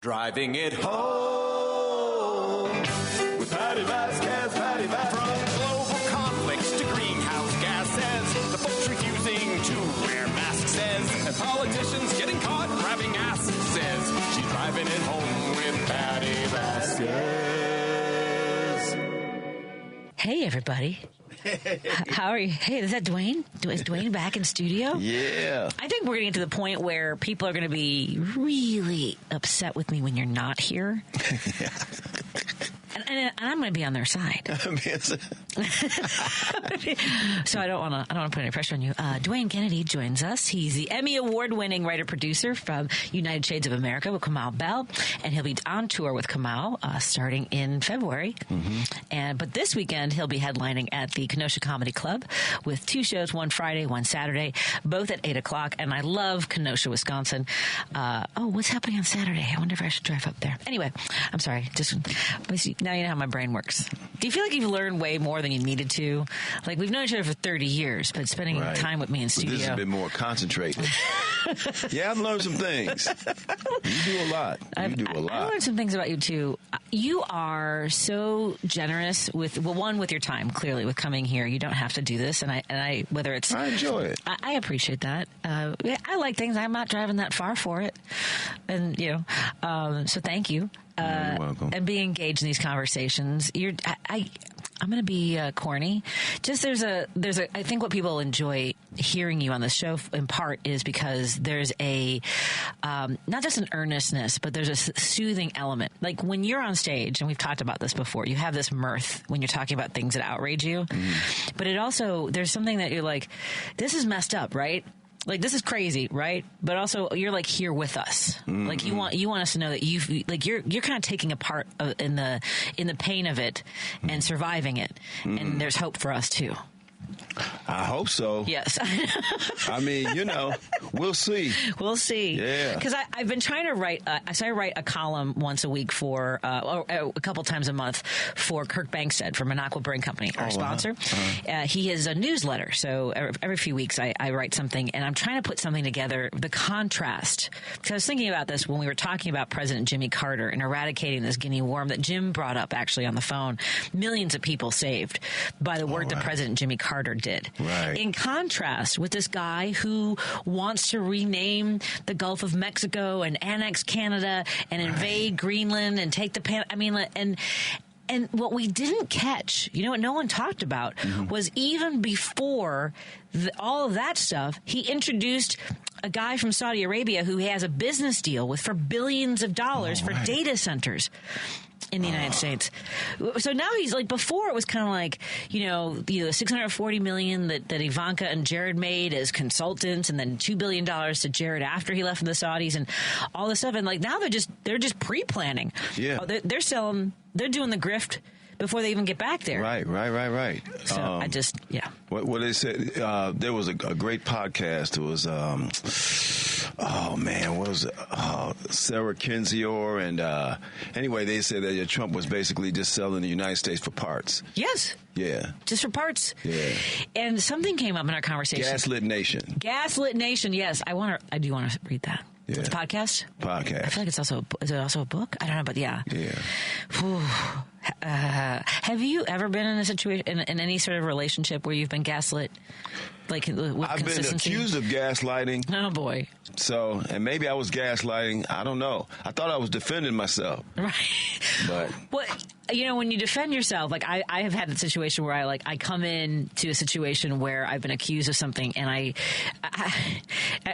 Driving it home with Patti Vasquez, Patti Vasquez. From global conflicts to greenhouse gases, the folks refusing to wear masks says, and politicians getting caught grabbing asses says, she's driving it home with Patti Vasquez. Hey, everybody. How are you? Hey, is that Dwayne? Is Dwayne back in studio? Yeah. I think we're going to get to the point where people are going to be really upset with me when you're not here. And I'm going to be on their side. So I don't want to put any pressure on you. Dwayne Kennedy joins us. He's the Emmy Award-winning writer-producer from United Shades of America with Kamau Bell, and he'll be on tour with Kamau starting in February. Mm-hmm. But this weekend he'll be headlining at the Kenosha Comedy Club with two shows, one Friday, one Saturday, both at 8:00. And I love Kenosha, Wisconsin. What's happening on Saturday? I wonder if I should drive up there. Anyway, I'm sorry. Now you know how my brain works. Do you feel like you've learned way more than you needed to? Like, we've known each other for 30 years, but spending time with me in studio. This has been more concentrated. Yeah, I've learned some things. You do a lot. I learned some things about you, too. You are so generous with your time, clearly, with coming here. You don't have to do this, and I enjoy it. I appreciate that. I like things. I'm not driving that far for it. And, so thank you. You're welcome. And being engaged in these conversations. I'm going to be corny. Just I think what people enjoy hearing you on the show in part is because there's not just an earnestness, but there's a soothing element. Like when you're on stage, and we've talked about this before, you have this mirth when you're talking about things that outrage you. Mm. But there's something that you're like, this is messed up, right? Like, this is crazy, right? But also, you're like here with us. Mm-hmm. Like you want us to know that you're kind of taking a part in the pain of it and surviving it. Mm-hmm. And there's hope for us too. I hope so. Yes. I mean, we'll see. We'll see. Yeah. Because I've been trying to write. I write a column once a week or a couple times a month for Kirk Bankstead from Minocqua Brewing Company, our sponsor. Uh-huh. He has a newsletter, so every few weeks I write something, and I'm trying to put something together. The contrast. Because I was thinking about this when we were talking about President Jimmy Carter and eradicating this guinea worm that Jim brought up actually on the phone. Millions of people saved by the work that President Jimmy Carter did. Right. In contrast with this guy who wants to rename the Gulf of Mexico and annex Canada and invade Greenland and take and what we didn't catch, what no one talked about, was even before all of that stuff, he introduced a guy from Saudi Arabia who has a business deal for billions of dollars for data centers in the United States. So now he's like, before it was kind of like, $640 million that Ivanka and Jared made as consultants, and then $2 billion to Jared after he left from the Saudis and all this stuff. And like now they're just pre-planning. Yeah. They're doing the grift before they even get back there. Right. So What they said, there was a great podcast. It was, what was it? Sarah Kendzior. And anyway, they said that Trump was basically just selling the United States for parts. Yes. Yeah. Just for parts. Yeah. And something came up in our conversation. Gaslit Nation, yes. I do want to read that. Yeah. It's a podcast? Podcast. I feel like is it also a book? I don't know, but yeah. Yeah. Have you ever been in a situation, in any sort of relationship where you've been gaslit? Like, with I've been accused of gaslighting. Oh, boy. So, and maybe I was gaslighting. I don't know. I thought I was defending myself. Right. But. Well, when you defend yourself, like I have had a situation where I come in to a situation where I've been accused of something, and I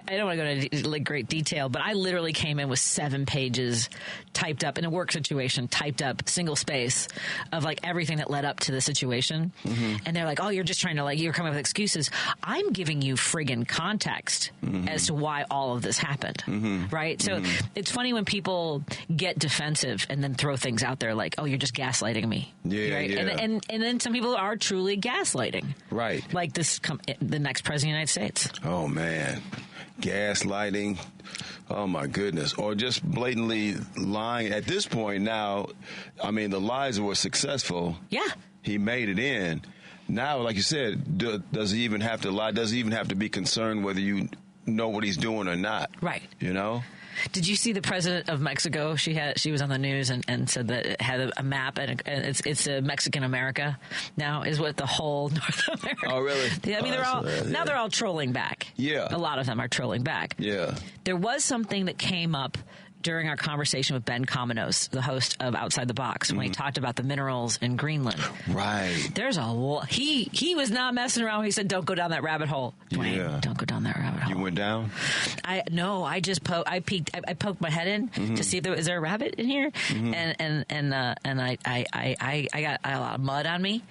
don't want to go into great detail, but I literally came in with 7 pages typed up in a work situation, typed up single space of everything that led up to the situation. Mm-hmm. And they're like, oh, you're just trying to you're coming up with excuses. I'm giving you friggin' context as to why all of this happened. Mm-hmm. Right. So it's funny when people get defensive and then throw things out there like, oh, you're just gaslighting me. Yeah, right? yeah. And then some people are truly gaslighting. Right. Like the next president of the United States. Oh, man. Gaslighting. Oh, my goodness. Or just blatantly lying. At this point now, I mean, the lies were successful. Yeah. He made it in. Now, like you said, does he even have to lie? Does he even have to be concerned whether you know what he's doing or not? Right. You know? Did you see the president of Mexico? She was on the news and said that it had a map, and it's a Mexican America now, is what the whole North America. Oh, really? I mean, they're all trolling back. Yeah. A lot of them are trolling back. Yeah. There was something that came up during our conversation with Ben Cominos, the host of Outside the Box, when he talked about the minerals in Greenland. Right. There's he was not messing around when he said, don't go down that rabbit hole. Dwayne, don't go down that rabbit hole. You went down? I just peeked. I poked my head in to see if is there a rabbit in here, and I got a lot of mud on me,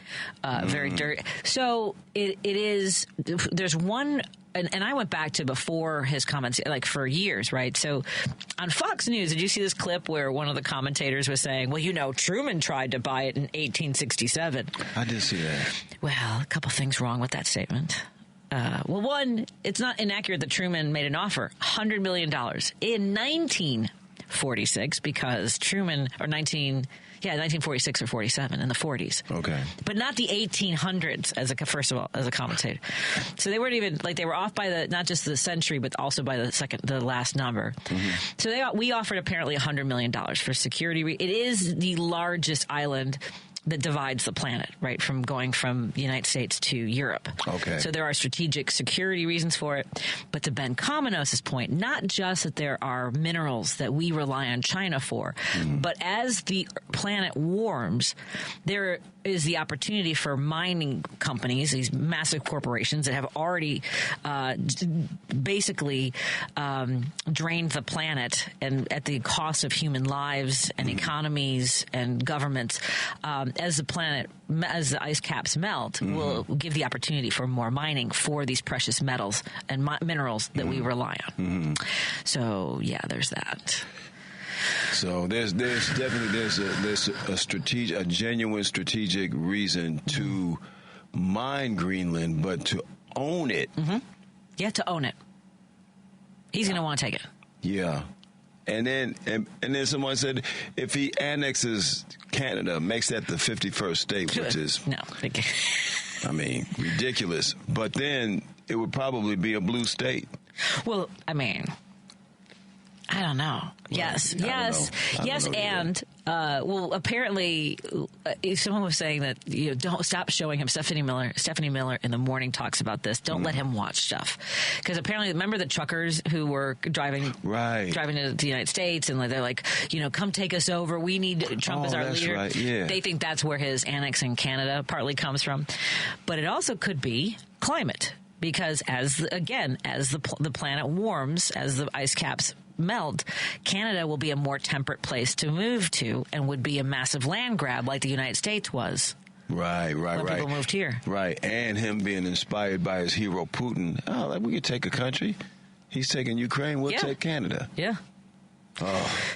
very dirty. So it is. There's one. And I went back to before his comments, like for years, right? So on Fox News, did you see this clip where one of the commentators was saying, well, Truman tried to buy it in 1867? I did see that. Well, a couple things wrong with that statement. Well, one, it's not inaccurate that Truman made an offer, $100 million in 1946, because Truman, 1946 or 47 in the 40s. Okay. But not the 1800s as a commentator. So they weren't even, they were off by not just the century, but also by the last number. So we offered apparently $100 million for security. It is the largest island that divides the planet, right, from going from the United States to Europe. Okay. So there are strategic security reasons for it. But to Ben Cominos' point, not just that there are minerals that we rely on China for, but as the planet warms, there is the opportunity for mining companies, these massive corporations that have already basically drained the planet and at the cost of human lives and economies and governments. As the ice caps melt, will give the opportunity for more mining for these precious metals and minerals that we rely on. So yeah, there's that. So there's definitely a genuine strategic reason to mine Greenland, but to own it. Yeah, to own it. He's going to want to take it. Yeah. And then someone said if he annexes Canada, makes that the 51st state, which is ridiculous. But then it would probably be a blue state. Well, I mean, I don't know. Yes, and apparently, someone was saying that don't stop showing him Stephanie Miller in the morning talks about this. Don't let him watch stuff because apparently, remember the truckers who were driving to the United States and they're like, come take us over. We need Trump as our leader. Right. Yeah. They think that's where his annexing Canada partly comes from, but it also could be climate because as the planet warms, as the ice caps melt, Canada will be a more temperate place to move to and would be a massive land grab like the United States was. Right. When people moved here. Right, and him being inspired by his hero Putin. Oh, we could take a country. He's taking Ukraine, we'll take Canada. Yeah. Oh.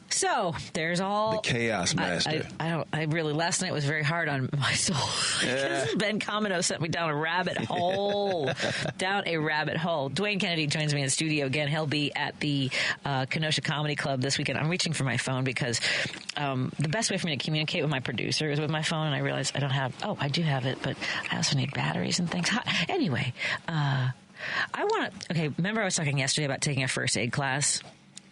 So there's all the chaos master. I really last night was very hard on my soul. Ben Cominos sent me down a rabbit hole. Dwayne Kennedy joins me in the studio again. He'll be at the Kenosha Comedy Club this weekend. I'm reaching for my phone because the best way for me to communicate with my producer is with my phone, and I realize I do have it, but I also need batteries and things. Anyway, remember I was talking yesterday about taking a first aid class?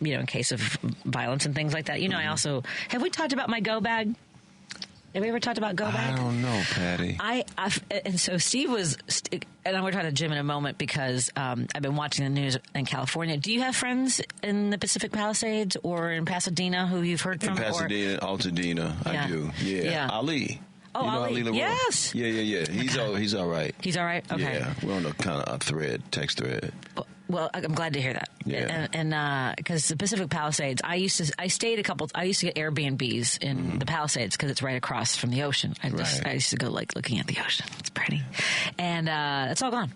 In case of violence and things like that. Have we talked about my go bag? Have we ever talked about go bag? I don't know, Patty. And so Steve was, and I'm going to talk to Jim in a moment because I've been watching the news in California. Do you have friends in the Pacific Palisades or in Pasadena who you've heard from? In Pasadena, Altadena, I do. Yeah. Ali. Oh, Ali. Yes. Yeah. He's all right. He's all right? Okay. Yeah. We're on a kind of text thread. Well, I'm glad to hear that. Yeah. And because the Pacific Palisades, I used to get Airbnbs in the Palisades because it's right across from the ocean. I used to go looking at the ocean. It's pretty. And it's all gone.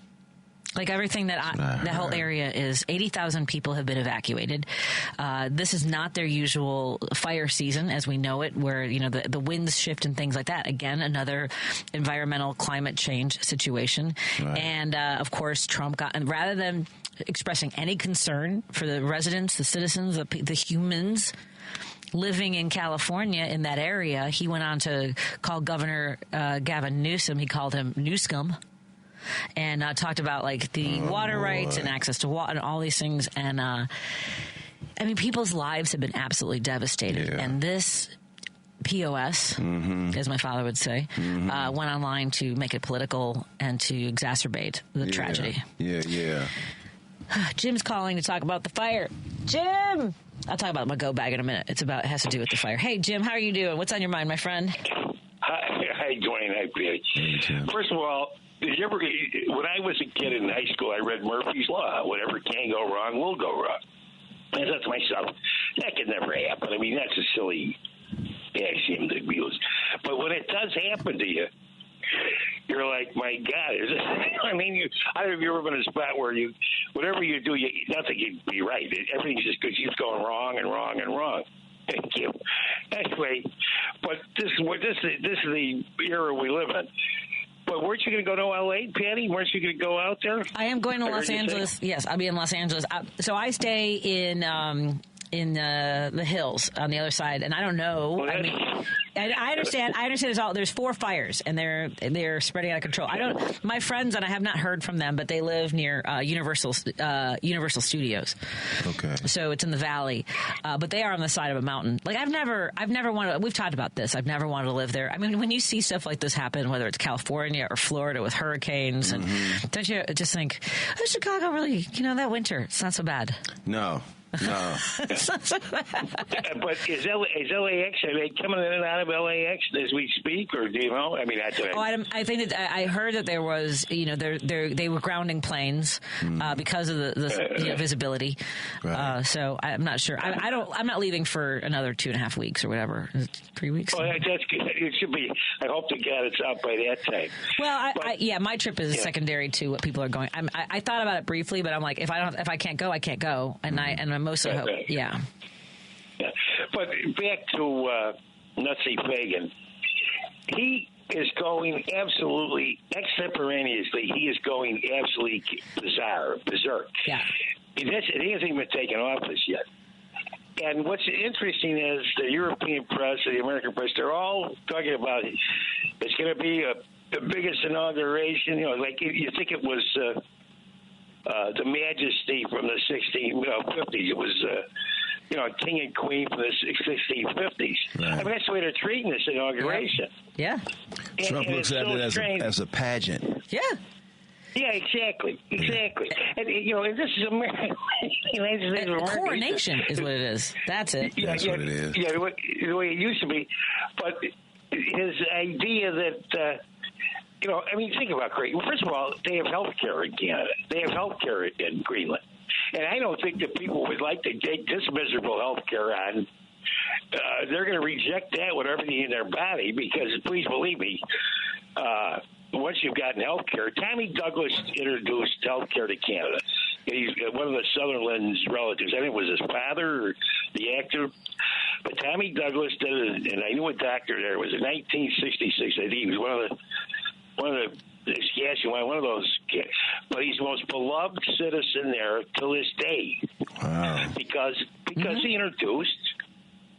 Everything that whole area is 80,000 people have been evacuated. This is not their usual fire season as we know it, where the winds shift and things like that. Again, another environmental climate change situation. Right. And of course, Trump rather than expressing any concern for the residents, the citizens, the humans living in California in that area, he went on to call Governor Gavin Newsom. He called him Newscum. And talked about the water rights and access to water and all these things. And I mean, people's lives have been absolutely devastated. Yeah. And this POS, as my father would say, went online to make it political and to exacerbate the tragedy. Yeah. Jim's calling to talk about the fire. Jim! I'll talk about my go bag in a minute. It has to do with the fire. Hey, Jim, how are you doing? What's on your mind, my friend? Hi, Dwayne. Hi, Pete. First of all, did you ever, when I was a kid in high school, I read Murphy's Law. Whatever can go wrong will go wrong. I thought to myself, that could never happen. I mean, that's a silly axiom to use. But when it does happen to you, you're like, my God. I mean, I don't know if you've ever been in a spot where whatever you do, nothing can be right. Everything just keeps going wrong and wrong and wrong. Thank you. Anyway, but this is the era we live in. But weren't you going to go to L.A., Patty? Weren't you going to go out there? I am going to Los Angeles. Yes, I'll be in Los Angeles. So I stay in the hills on the other side, and I don't know. Well, I mean, I understand. There's 4 fires, and they're spreading out of control. My friends, and I have not heard from them, but they live near Universal Studios. Okay. So it's in the valley, but they are on the side of a mountain. Like I've never wanted. We've talked about this. I've never wanted to live there. I mean, when you see stuff like this happen, whether it's California or Florida with hurricanes, and don't you just think, oh, Chicago really? That winter, it's not so bad. No. It's not so bad. But is LAX, are they coming in and out of LAX as we speak, or do you know? I mean, I think that I heard that there was, they were grounding planes because of the visibility. Right. So I'm not sure. I'm not leaving for another 2.5 weeks or whatever. 3 weeks. Well, that's good. It should be. I hope to God it's out by that time. Well, my trip is secondary to what people are going. I thought about it briefly, but I'm like, if I can't go, I can't go, and I'm mostly hope. Yeah. But back to Nutsy Fagan. He is going absolutely, extemporaneously, he is going absolutely berserk. Yeah. He hasn't even taken office yet. And what's interesting is the European press, the American press, they're all talking about it's going to be the biggest inauguration. Like you think it was the Majesty from the 1650s. It was, King and Queen from the 1650s. Right. I mean, that's the way they're treating this inauguration. Yeah. Trump looks at it as a pageant. Yeah. Yeah, exactly. And this is America. Coronation is what it is. That's it. That's what it is. Yeah, the way it used to be. But his idea that. Think about Great. Well, first of all, they have health care in Canada. They have health care in Greenland. And I don't think that people would like to take this miserable health care on. They're going to reject that with everything in their body because, please believe me, once you've gotten health care, Tommy Douglas introduced health care to Canada. He's one of the Sutherland's relatives. I think it was his father or the actor. But Tommy Douglas did it, and I knew a doctor there. It was in 1966. I think he was one of the one of those, but he's the most beloved citizen there to this day. Wow! Because he introduced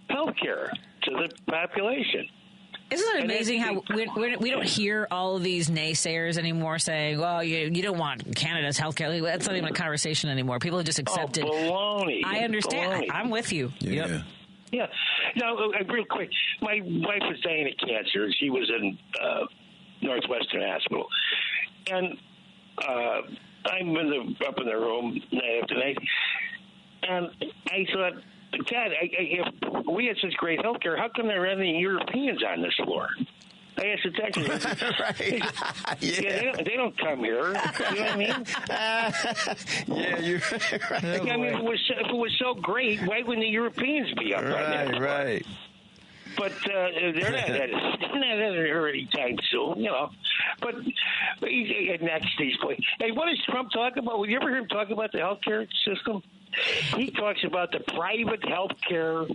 healthcare to the population. Isn't it amazing how we don't hear all of these naysayers anymore saying, "Well, you don't want Canada's healthcare." That's not even a conversation anymore. People have just accepted. Baloney. I understand. Baloney. I'm with you. Yeah. Yep. Yeah. Now, real quick, my wife was dying of cancer. She was in Northwestern Hospital, and I'm up in the room night after night, and I thought, God, if we had such great health care, how come there are any Europeans on this floor? I asked the technician. Right. Yeah, they don't come here. You know what I mean? Yeah, you're right. I mean, if it was so great, why wouldn't the Europeans be up on that? Right. But they're not there anytime soon, But next, hey, what does Trump talk about? Have you ever heard him talk about the healthcare system? He talks about the private health care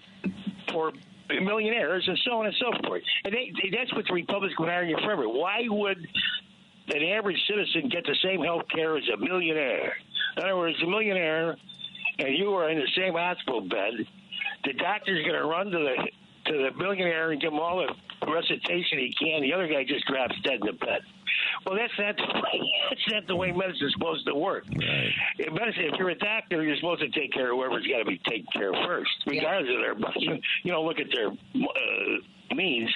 for millionaires and so on and so forth. And that's what the Republicans would argue forever. Why would an average citizen get the same health care as a millionaire? In other words, a millionaire, and you are in the same hospital bed, the doctor's going to run to the millionaire and give him all the recitation he can. The other guy just drops dead in the bed. Well, that's not the way medicine's supposed to work. Right. In medicine, if you're a doctor, you're supposed to take care of whoever's got to be taken care of first, regardless of their. You don't look at their means.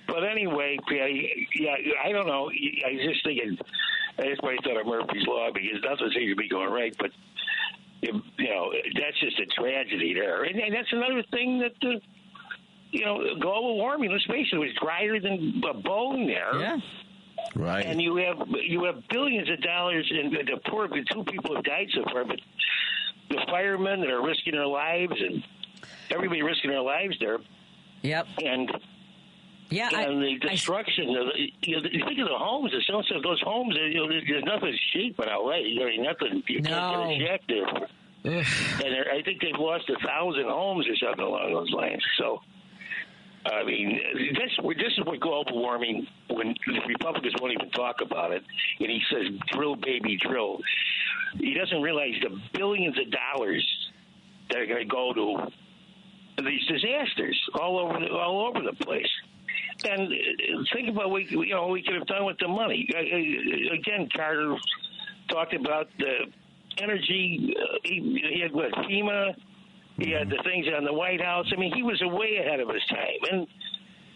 But anyway, I don't know. I was just thinking. I just thought of Murphy's Law because nothing seems to be going right, but. That's just a tragedy there. And that's another thing that, global warming, let's face it, was drier than a bone there. Yeah. Right. And you have billions of dollars, and the poor, 2 people have died so far, but the firemen that are risking their lives and everybody risking their lives there. Yep. And the destruction of you think of the homes. The sense of those homes. There's nothing cheap in LA. Nothing. You can't get a check there. And I think they've lost 1,000 homes or something along those lines. So, I mean, this is what global warming. When the Republicans won't even talk about it, and he says, "Drill, baby, drill." He doesn't realize the billions of dollars that are going to go to these disasters all over the place. And think about what we could have done with the money. Again, Carter talked about the energy. He had FEMA. He had the things on the White House. I mean, he was way ahead of his time.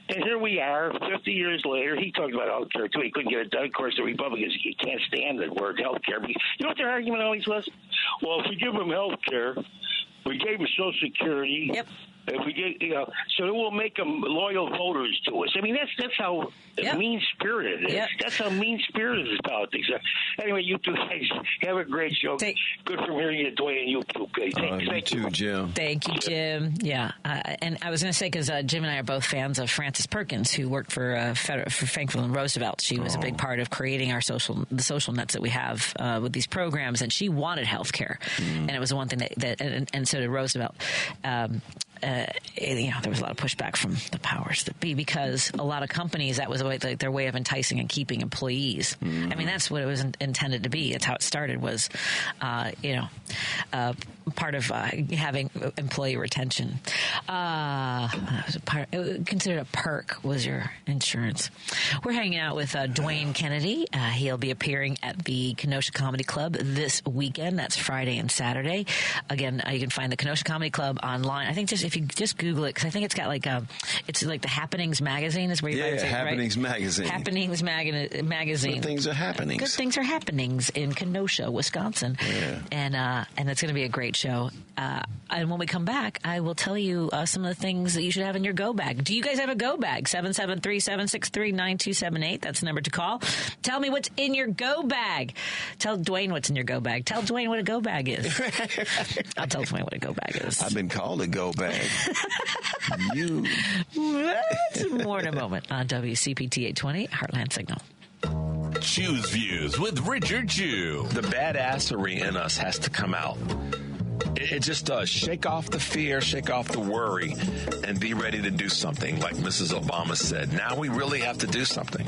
And here we are, 50 years later. He talked about health care, too. He couldn't get it done. Of course, the Republicans can't stand the word health care. You know what their argument always was? Well, if we give them health care, we gave them Social Security. Yep. If we get, so it will make them loyal voters to us. I mean, that's how mean-spirited it is. Yep. That's how mean-spirited this politics are. Anyway, you two guys have a great show. Good from hearing you, Dwayne, and you too. Okay. Thank you, Jim. Thank you, Jim. Yeah, and I was going to say, because Jim and I are both fans of Frances Perkins, who worked for Franklin Roosevelt. She was a big part of creating the social nets that we have with these programs, and she wanted health care. And it was the one thing and so did Roosevelt. There was a lot of pushback from the powers that be because a lot of companies, that was their way of enticing and keeping employees. I mean, that's what it was intended to be. It's how it started was, part of having employee retention. Considered a perk was your insurance. We're hanging out with Dwayne Kennedy. He'll be appearing at the Kenosha Comedy Club this weekend. That's Friday and Saturday. Again, you can find the Kenosha Comedy Club online. I think if you just Google it, because I think it's got it's like the Happenings magazine is where you find it, Happenings right? magazine. Happenings magazine. Good things are happenings. Good things are happenings in Kenosha, Wisconsin. Yeah. And it's going to be a great show. And when we come back, I will tell you some of the things that you should have in your go bag. Do you guys have a go bag? 773-763-9278. That's the number to call. Tell me what's in your go bag. Tell Dwayne what's in your go bag. Tell Dwayne what a go bag is. I'll tell Dwayne what a go bag is. I've been called a go bag. What? More in a moment on WCPT 820 Heartland Signal. Choose Views with Richard Chew. The badassery in us has to come out. It just does. Shake off the fear, shake off the worry, and be ready to do something. Like Mrs. Obama said, now we really have to do something.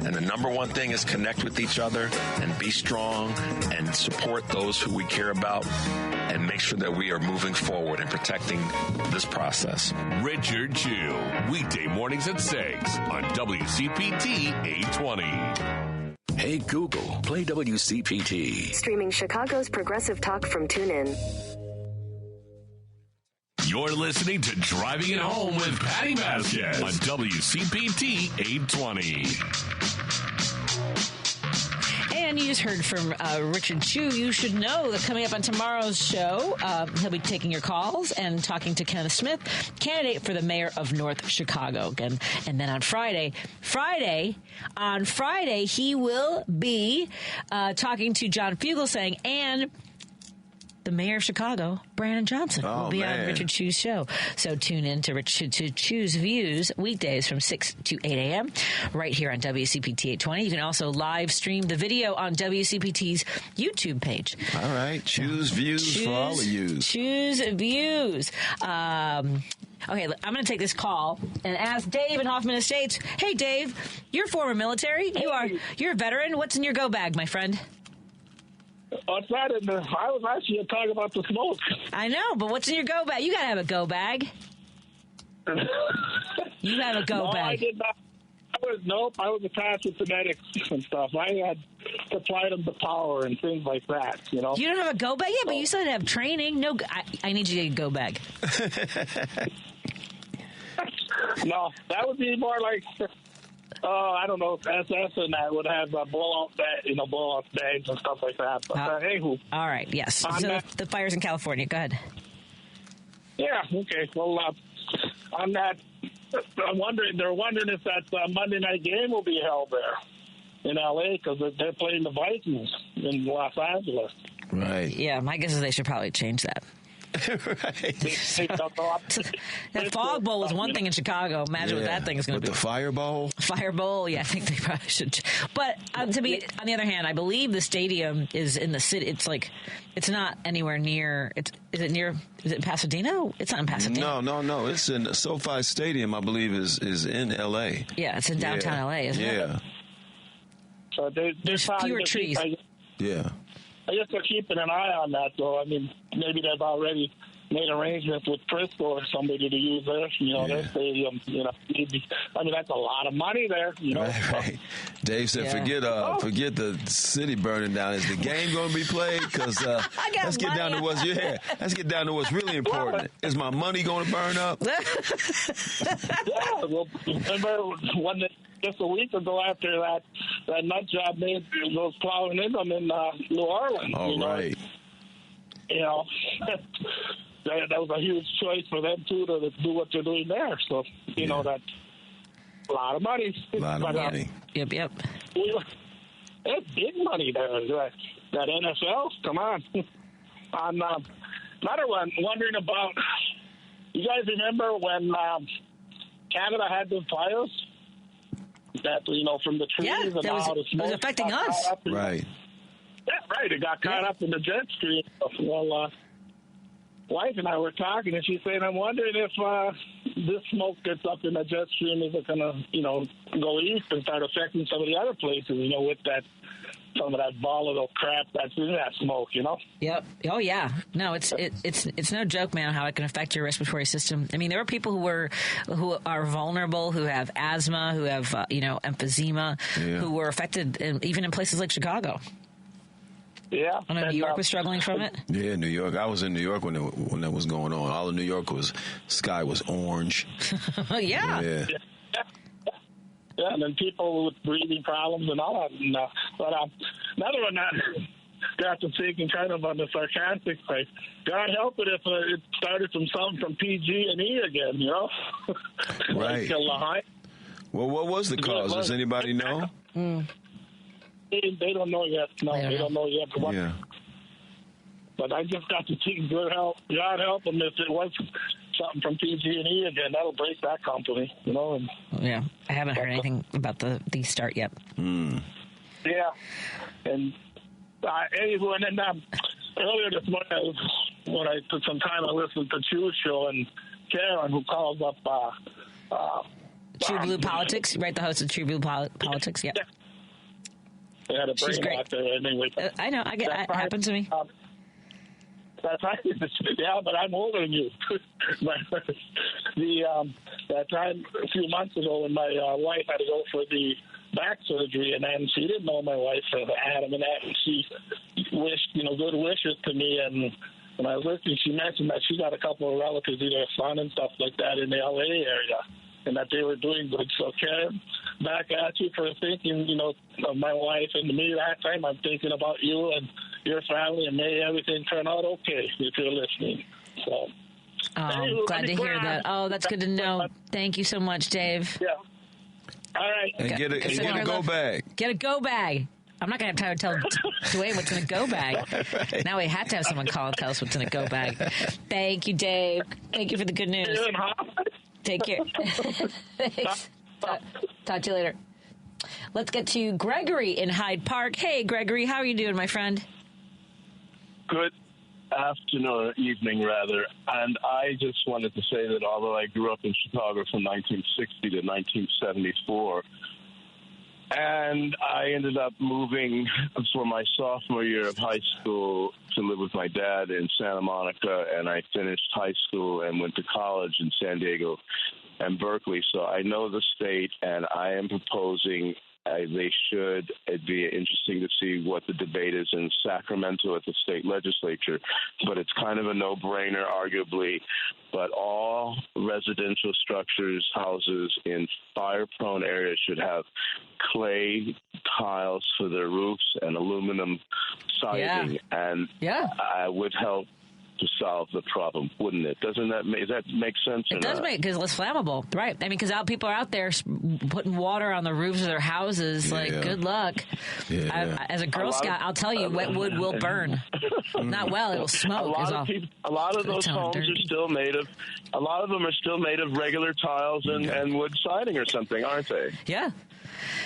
And the number one thing is connect with each other and be strong and support those who we care about and make sure that we are moving forward and protecting this process. Richard Chew, weekday mornings at 6 on WCPT 820. Hey Google, play WCPT. Streaming Chicago's progressive talk from TuneIn. You're listening to Driving It Home with Patti Vasquez on WCPT 820. And you just heard from Richard Chew. You should know that coming up on tomorrow's show, he'll be taking your calls and talking to Kenneth Smith, candidate for the mayor of North Chicago. And then on Friday, he will be talking to John Fugelsang and the mayor of Chicago, Brandon Johnson, will be on Richard Chew's show. So tune in to Richard Chew's Views weekdays from 6 to 8 a.m. right here on WCPT 820. You can also live stream the video on WCPT's YouTube page. All right. Choose Views for all of you. Choose Views. Okay, I'm going to take this call and ask Dave in Hoffman Estates. Hey, Dave, you're former military. You're a veteran. What's in your go bag, my friend? What's that? I was actually talking about the smoke. I know, but what's in your go bag? You got to have a go bag. You have a go bag. I did not. I was attached with genetics and stuff. I had supplied them the power and things like that, You don't have a go bag? Yeah, but you said have training. No, I need you to get a go bag. No, that would be more like, I don't know, SS and that would have blow-out bags and stuff like that. But anywho. All right, yes. So the fires in California. Go ahead. Yeah, okay. Well, on that, they're wondering if that Monday night game will be held there in L.A. because they're playing the Vikings in Los Angeles. Right. Yeah, my guess is they should probably change that. Right. That fog bowl is one thing in Chicago. Imagine what that thing is going to be. The fire bowl? Fire bowl, yeah, I think they probably should. But to be, on the other hand, I believe the stadium is in the city. It's like, it's not anywhere near. Is it in Pasadena? It's not in Pasadena. No. It's in SoFi Stadium, I believe, is in L.A. Yeah, it's in downtown L.A., isn't it? Yeah. So there's fewer trees. Yeah. I guess they're keeping an eye on that, though. I mean, maybe they've already made arrangements with Frisco or somebody to use their stadium. I mean, that's a lot of money there. Right. Dave said, forget the city burning down. Is the game going to be played? Because let's get down to what's really important. Is my money going to burn up? Yeah. Well, remember just a week ago after that nut job made those plowing in them in New Orleans. Oh, right. That was a huge choice for them, too, to do what they're doing there. So, that's a lot of money. Yep. It's big money there. That NFL, come on. Another one, wondering about, you guys remember when Canada had the fires? That, from the trees and all the smoke. It was affecting us. Right. Yeah, right. It got caught up in the jet stream. Well, wife and I were talking, and she's saying, I'm wondering if this smoke gets up in the jet stream, is it going to, go east and start affecting some of the other places, with some of that volatile crap that's in that smoke, Yep. Oh, yeah. No, it's no joke, man, how it can affect your respiratory system. I mean, there are people who are vulnerable, who have asthma, who have, emphysema, who were affected even in places like Chicago. Yeah. I know New York was struggling from it. Yeah, New York. I was in New York when that was going on. All of New York sky was orange. Yeah. Yeah, and then people with breathing problems and all that. But another one that got to thinking kind of on the sarcastic side. God help it if it started from something from PG&E again, Right. Well, what was the cause? Does anybody know? They don't know yet. No, they don't know yet. Yeah. But I just got to think, God help them if it was something from PG&E again. That'll break that company, And, yeah, I haven't heard anything about the start yet. Yeah, and anyway, and then earlier this morning, when I took some time, I listened to Chu's show, and Karen, who calls up True Blue Politics, right? The host of True Blue Politics, yeah. They had a brain out there anyway. I know. It happens to me. That's right. Yeah, but I'm older than you. That time a few months ago when my wife had to go for the back surgery, and then she didn't know my wife had him, and she wished, good wishes to me. And when I was listening, she mentioned that she got a couple of relatives, either a son and stuff like that, in the LA area, and that they were doing good. So, Karen, back at you for thinking, of my wife and me that time. I'm thinking about you and your family, and may everything turn out okay if you're listening. So, glad to hear that. Oh, that's good to know. Thank you so much, Dave. Yeah. All right. And get a go bag. Get a go bag. I'm not going to have time to tell Dwayne what's in a go bag. Right. Now we have to have someone call and tell us what's in a go bag. Thank you, Dave. Thank you for the good news. Take care. Thanks. Talk to you later. Let's get to Gregory in Hyde Park. Hey, Gregory, how are you doing, my friend? Good afternoon, or evening, rather. And I just wanted to say that although I grew up in Chicago from 1960 to 1974, And I ended up moving for my sophomore year of high school to live with my dad in Santa Monica, and I finished high school and went to college in San Diego and Berkeley. So I know the state, and I am proposing it'd be interesting to see what the debate is in Sacramento at the state legislature, but it's kind of a no-brainer, arguably. But all residential structures, houses in fire-prone areas should have clay tiles for their roofs and aluminum siding, and I would help to solve the problem, wouldn't it? Does that make sense? It does make, because less flammable, right? I mean, because people are out there putting water on the roofs of their houses. Like, good luck. Yeah. As a Girl Scout, I'll tell you, wet wood will burn. Not well, it will smoke. A lot of those homes are still made of. A lot of them are still made of regular tiles and wood siding or something, aren't they? Yeah.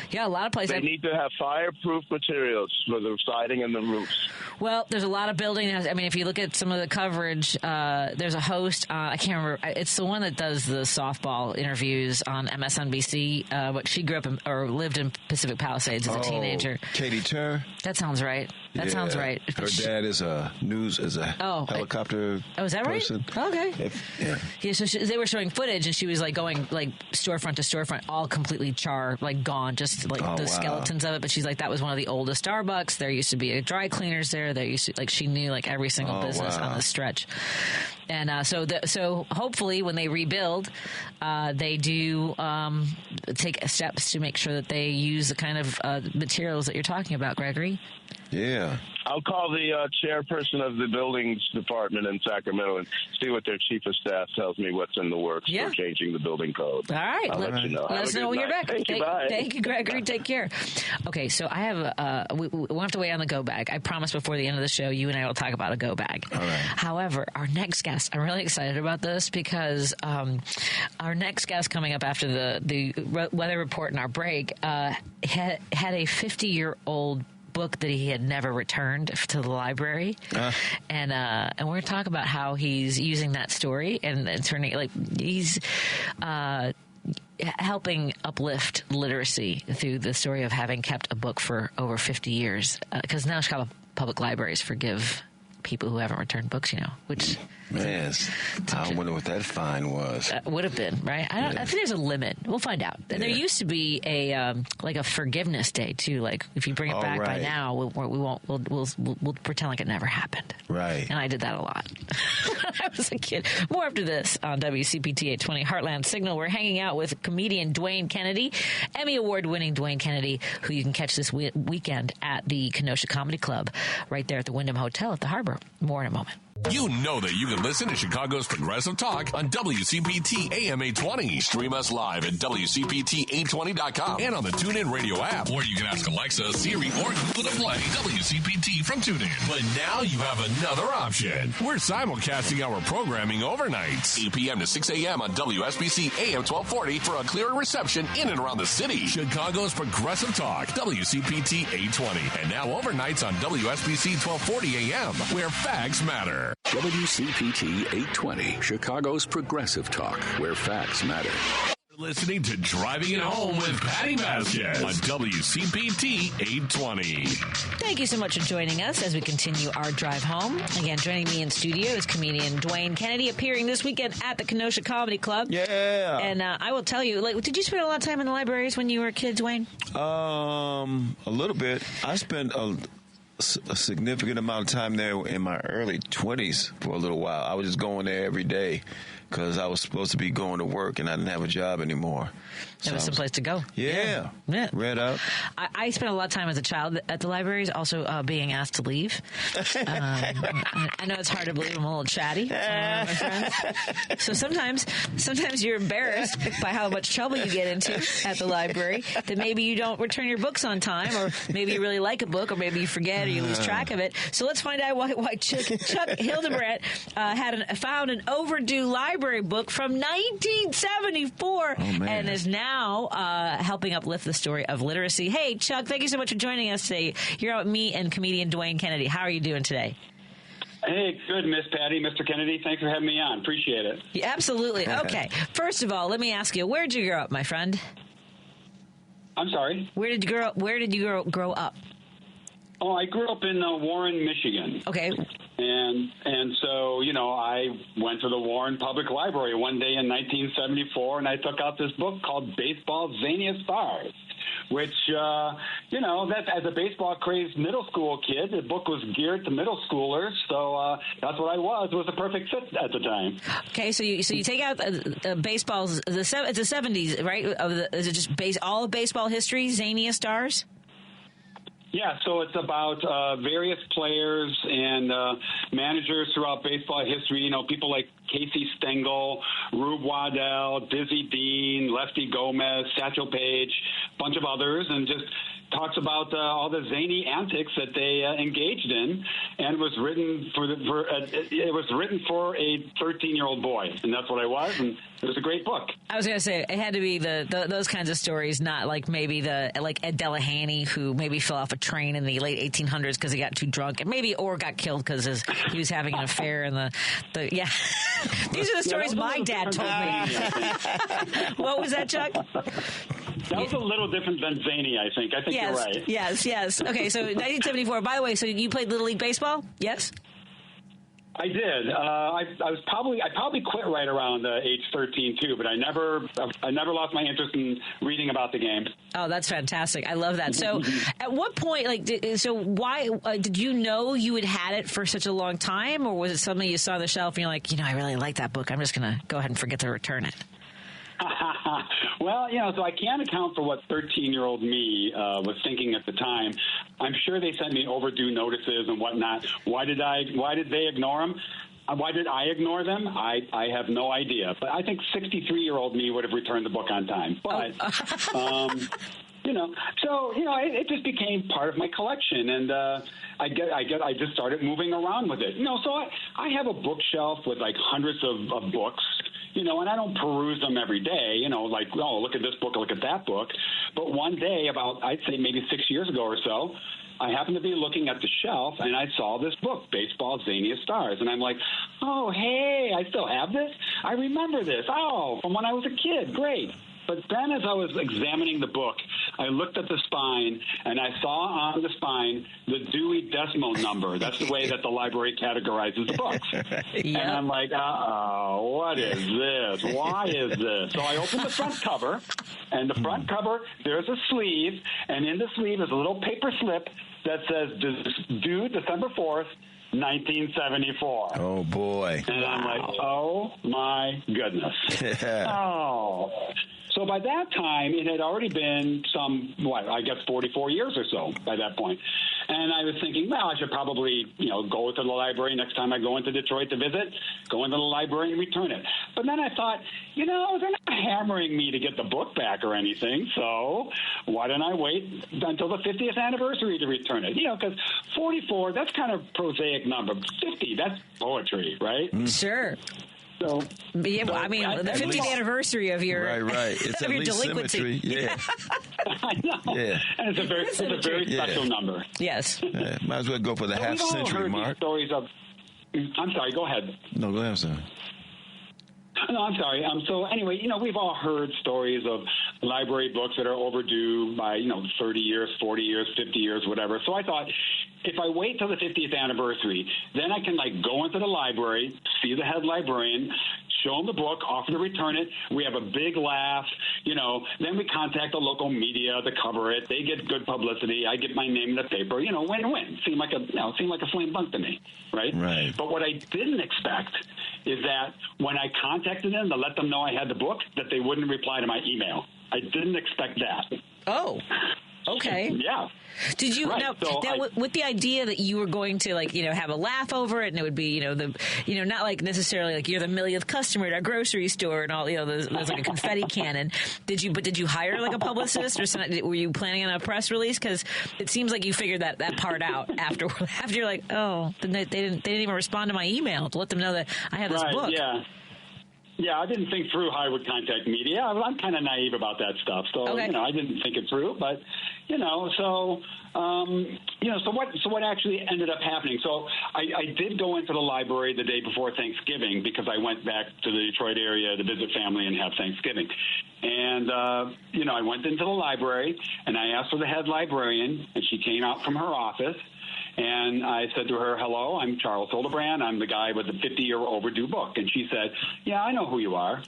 Yeah, a lot of places. They need to have fireproof materials for the siding and the roofs. Well, there's a lot of buildings. I mean, if you look at some of the coverage, there's a host. I can't remember. It's the one that does the softball interviews on MSNBC. But she grew up or lived in Pacific Palisades as a teenager. Katie Turner. That sounds right. That sounds right. Her dad is a helicopter. Oh, is that person. Right? Okay. So they were showing footage, and she was like going like storefront to storefront, all completely gone, just like skeletons of it. But she's like, that was one of the oldest Starbucks. There used to be a dry cleaners there. There used to, she knew like every single business on the stretch. And so hopefully when they rebuild, they do take steps to make sure that they use the kind of materials that you're talking about, Gregory. Yeah. I'll call the chairperson of the buildings department in Sacramento and see what their chief of staff tells me what's in the works for changing the building code. All right. I'll let you know. Let us know when you're back. Thank you. Bye. Thank you, Gregory. Take care. Okay, so I have we'll have to wait on the go bag. I promise before the end of the show, you and I will talk about a go bag. All right. However, our next guest, I'm really excited about this because our next guest coming up after the weather report and our break had a 50-year-old book that he had never returned to the library, and we're going to talk about how he's using that story and turning he's helping uplift literacy through the story of having kept a book for over 50 years. Because now Chicago Public Libraries forgive people who haven't returned books, which... Yes. I wonder what that fine was. Would have been, right? I think there's a limit. We'll find out. And there used to be a forgiveness day too. Like if you bring it back by now, we'll pretend like it never happened. Right. And I did that a lot when I was a kid. More after this on WCPT 820 Heartland Signal. We're hanging out with comedian Dwayne Kennedy, Emmy Award-winning Dwayne Kennedy, who you can catch this weekend at the Kenosha Comedy Club, right there at the Wyndham Hotel at the Harbor. More in a moment. You know that you can listen to Chicago's Progressive Talk on WCPT AM 820. Stream us live at WCPT820.com and on the TuneIn Radio app. Or you can ask Alexa, Siri, or Google to play WCPT from TuneIn. But now you have another option. We're simulcasting our programming overnights, 8 p.m. to 6 a.m. on WSBC AM 1240 for a clearer reception in and around the city. Chicago's Progressive Talk, WCPT 820. And now overnights on WSBC 1240 AM, where facts matter. WCPT 820, Chicago's Progressive Talk, where facts matter. Listening to Driving It Home with Patti Vasquez on WCPT 820. Thank you so much for joining us as we continue our drive home. Again, joining me in studio is comedian Dwayne Kennedy, appearing this weekend at the Kenosha Comedy Club. Yeah. And I will tell you, did you spend a lot of time in the libraries when you were a kid, Dwayne? A little bit. I spent a significant amount of time there in my early 20s for a little while. I was just going there every day because I was supposed to be going to work and I didn't have a job anymore. It was someplace to go. Yeah. Read up. I spent a lot of time as a child at the libraries, also being asked to leave. I know it's hard to believe I'm a little chatty. My friends. So sometimes you're embarrassed by how much trouble you get into at the library, that maybe you don't return your books on time, or maybe you really like a book, or maybe you forget or you lose track of it. So let's find out why Chuck Hildebrandt found an overdue library book from 1974 and is now helping uplift the story of literacy. Hey, Chuck, thank you so much for joining us today. You're out with me and comedian Dwayne Kennedy. How are you doing today? Hey, good, Miss Patti, Mr. Kennedy. Thanks for having me on. Appreciate it. Yeah, absolutely. Okay. First of all, let me ask you, where'd you grow up, my friend? I'm sorry? Where did you grow up? Oh, I grew up in Warren, Michigan. Okay. And so, I went to the Warren Public Library one day in 1974, and I took out this book called Baseball's Zaniest Stars, which, that as a baseball-crazed middle school kid, the book was geared to middle schoolers, so that's what I was. It was a perfect fit at the time. Okay, so you take out baseball's, it's the 70s, right? Is it just all of baseball history, Zaniest Stars? Yeah, so it's about various players and managers throughout baseball history. People like Casey Stengel, Rube Waddell, Dizzy Dean, Lefty Gomez, Satchel Paige, a bunch of others, and just talks about all the zany antics that they engaged in, and was written it was written for a 13-year-old boy, and that's what I was, and it was a great book. I was going to say, it had to be those kinds of stories, not like maybe like Ed Delahanty, who maybe fell off a train in the late 1800s because he got too drunk, and or got killed because he was having an affair in the yeah. These are the stories my dad told me. What was that, Chuck? That was a little different than zany, I think. I think you're right. Yes. Okay, so 1974. By the way, so you played Little League Baseball? Yes? I did. I probably quit right around age 13 too, but I never lost my interest in reading about the game. Oh, that's fantastic! I love that. So, at what point, why did you know you had it for such a long time, or was it something you saw on the shelf and you're like, I really like that book. I'm just going to go ahead and forget to return it. Well, so I can't account for what 13-year-old me was thinking at the time. I'm sure they sent me overdue notices and whatnot. Why did they ignore them? Why did I ignore them? I have no idea. But I think 63-year-old me would have returned the book on time. But it just became part of my collection, and I just started moving around with it. So I have a bookshelf with like hundreds of books. And I don't peruse them every day, look at this book, look at that book. But one day, about, I'd say maybe 6 years ago or so, I happened to be looking at the shelf, and I saw this book, Baseball's Zaniest Stars. And I'm like, oh, hey, I still have this? I remember this. Oh, from when I was a kid. Great. But then as I was examining the book, I looked at the spine, and I saw on the spine the Dewey Decimal Number. That's the way that the library categorizes the books. And I'm like, what is this? Why is this? So I opened the front cover, and the front cover, there's a sleeve, and in the sleeve is a little paper slip that says due December 4th, 1974. Oh, boy. And I'm like, oh, my goodness. So by that time, it had already been 44 years or so by that point. And I was thinking, well, I should probably, go to the library next time I go into Detroit to visit, go into the library and return it. But then I thought, they're not hammering me to get the book back or anything, so why don't I wait until the 50th anniversary to return it? Because 44, that's kind of prosaic number. 50, that's poetry, right? Sure. So, the 50th anniversary of your It's of your delinquency. Yeah. I know. Yeah. And it's a very special number. Yes. Yeah. Might as well go for the half century mark. Stories of. I'm sorry. Go ahead. No, go ahead, sir. No, I'm sorry. So anyway, we've all heard stories of library books that are overdue by 30 years, 40 years, 50 years, whatever. So I thought, if I wait till the 50th anniversary, then I can go into the library, see the head librarian, show them the book, offer to return it. We have a big laugh, then we contact the local media to cover it. They get good publicity. I get my name in the paper. Win-win. Seemed like a slam dunk to me, right? Right. But what I didn't expect is that when I contacted them to let them know I had the book, that they wouldn't reply to my email. I didn't expect that. Oh. Okay. Yeah. Did you with the idea that you were going to have a laugh over it, and it would be not like necessarily you're the millionth customer at our grocery store and all there's like a confetti cannon. Did you hire a publicist or something? Were you planning on a press release? Because it seems like you figured that part out after you're like, oh, they didn't even respond to my email to let them know that I have this book. Yeah. Yeah, I didn't think through how I would contact media. I'm kind of naive about that stuff, so I didn't think it through. But so what actually ended up happening? So I did go into the library the day before Thanksgiving because I went back to the Detroit area to visit family and have Thanksgiving. And I went into the library and I asked for the head librarian, and she came out from her office. And I said to her, hello, I'm Charles Hildebrand. I'm the guy with the 50-year overdue book. And she said, yeah, I know who you are.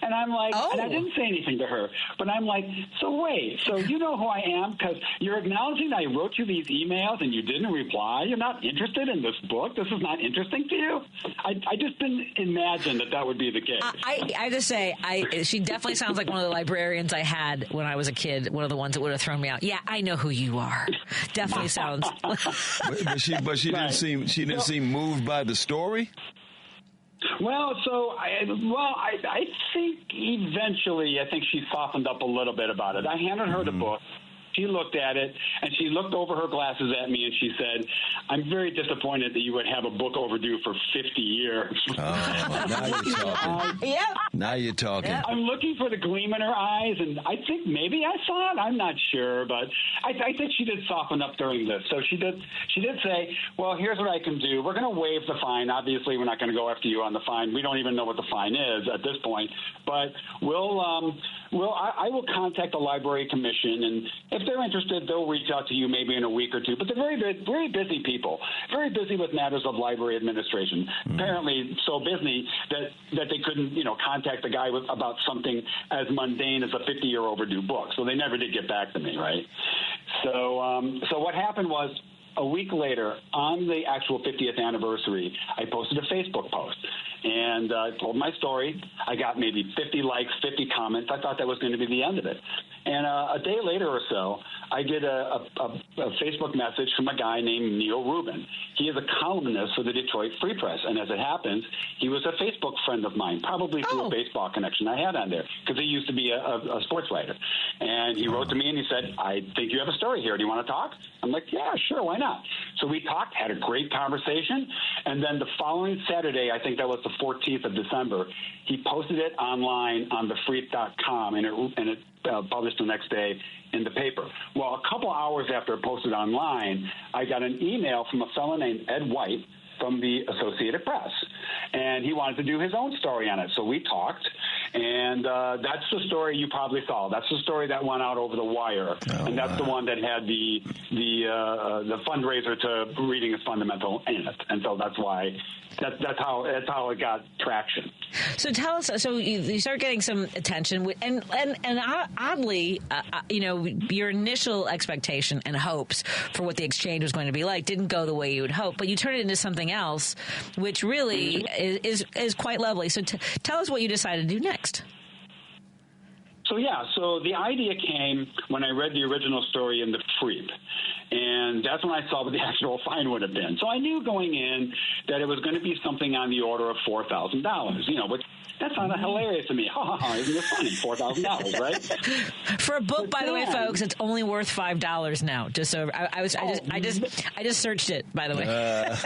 And I'm like, and I didn't say anything to her, but I'm like, so wait, so you know who I am? Because you're acknowledging that I wrote you these emails and you didn't reply. You're not interested in this book. This is not interesting to you. I just didn't imagine that would be the case. I just say, she definitely sounds like one of the librarians I had when I was a kid. One of the ones that would have thrown me out. Yeah, I know who you are. Definitely sounds. but she didn't seem moved by the story. Well, I think eventually, she softened up a little bit about it. I handed her the book. She looked at it, and she looked over her glasses at me, and she said, I'm very disappointed that you would have a book overdue for 50 years. Oh, now you're talking. Now you're talking. I'm looking for the gleam in her eyes, and I think maybe I saw it. I'm not sure, but I think she did soften up during this. So she did say, well, here's what I can do. We're going to waive the fine. Obviously, we're not going to go after you on the fine. We don't even know what the fine is at this point, but I will contact the Library Commission, and if they're interested, they'll reach out to you maybe in a week or two. But they're very busy people, very busy with matters of library administration. Apparently so busy that they couldn't, contact the guy about something as mundane as a 50-year overdue book. So they never did get back to me, right? So what happened was, a week later, on the actual 50th anniversary, I posted a Facebook post and told my story. I got maybe 50 likes, 50 comments. I thought that was going to be the end of it. And a day later or so, I did a Facebook message from a guy named Neil Rubin. He is a columnist for the Detroit Free Press, and as it happens, he was a Facebook friend of mine, probably through a baseball connection I had on there, because he used to be a sports writer. And he wrote to me and he said, I think you have a story here. Do you want to talk? I'm like, yeah, sure, why not? So we talked, had a great conversation, and then the following Saturday, I think that was the 14th of December, he posted it online on thefreep.com, and it published the next day in the paper. Well, a couple hours after it posted online, I got an email from a fellow named Ed White from the Associated Press, and he wanted to do his own story on it. So we talked, and that's the story you probably saw. That's the story that went out over the wire, and that's the one that had the fundraiser to Reading is Fundamental in it, and so that's why. That's how it got traction. So tell us. So you start getting some attention, and oddly, your initial expectation and hopes for what the exchange was going to be like didn't go the way you would hope, but you turned it into something else, which really is quite lovely. So tell us what you decided to do next. So the idea came when I read the original story in the Freep. And that's when I saw what the actual fine would have been. So I knew going in that it was going to be something on the order of $4,000, which that sounded hilarious to me. Isn't it funny? $4,000, right? For a book, by the way, folks, it's only worth $5 now. Just so I just searched it, by the way. I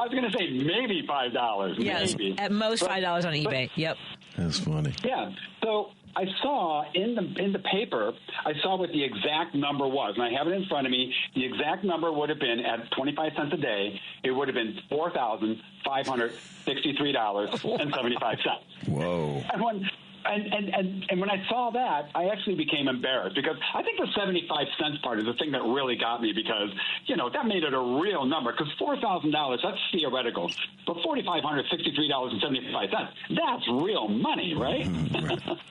was going to say maybe $5. Yes, maybe. At most $5 on eBay. Yep. That's funny. Yeah. So I saw in the paper, I saw what the exact number was, and I have it in front of me. The exact number would have been, at 25 cents a day, it would have been $4,563.75. Whoa. And when I saw that, I actually became embarrassed, because I think the 75 cents part is the thing that really got me, because, that made it a real number, because $4,000, that's theoretical. But $4,563.75, that's real money, right?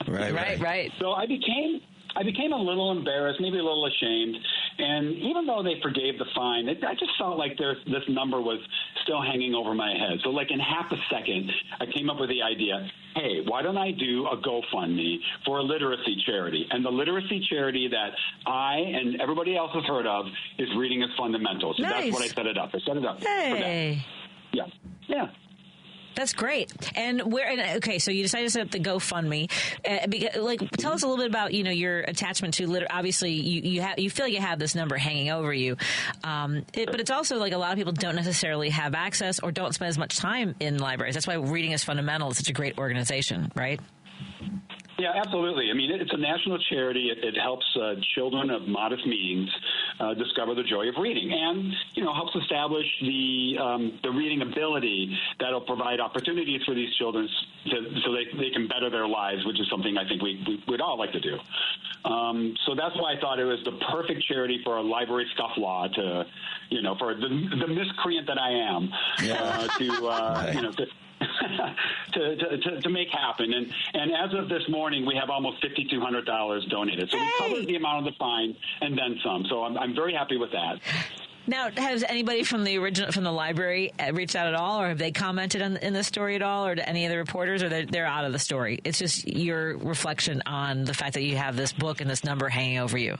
Right. So I became a little embarrassed, maybe a little ashamed, and even though they forgave the fine, I just felt like this number was still hanging over my head. So like in half a second, I came up with the idea, hey, why don't I do a GoFundMe for a literacy charity? And the literacy charity that I and everybody else has heard of is Reading is Fundamental. So nice. That's what I set it up. I set it up for that. Hey. Yeah. That's great. And okay, so you decided to set up the GoFundMe. Tell us a little bit about, your attachment to obviously you feel like you have this number hanging over you. But it's also like a lot of people don't necessarily have access or don't spend as much time in libraries. That's why Reading is Fundamental is such a great organization, right? Yeah, absolutely. I mean, it's a national charity. It helps children of modest means discover the joy of reading, and helps establish the reading ability that'll provide opportunities for these children so they can better their lives, which is something I think we'd all like to do. So that's why I thought it was the perfect charity for a library scofflaw to, for the miscreant that I am, to make happen. And as of this morning, we have almost $5,200 donated. So we covered the amount of the fine and then some. So I'm very happy with that. Now, has anybody from the library reached out at all, or have they commented in the story at all, or to any of the reporters, or they're out of the story? It's just your reflection on the fact that you have this book and this number hanging over you.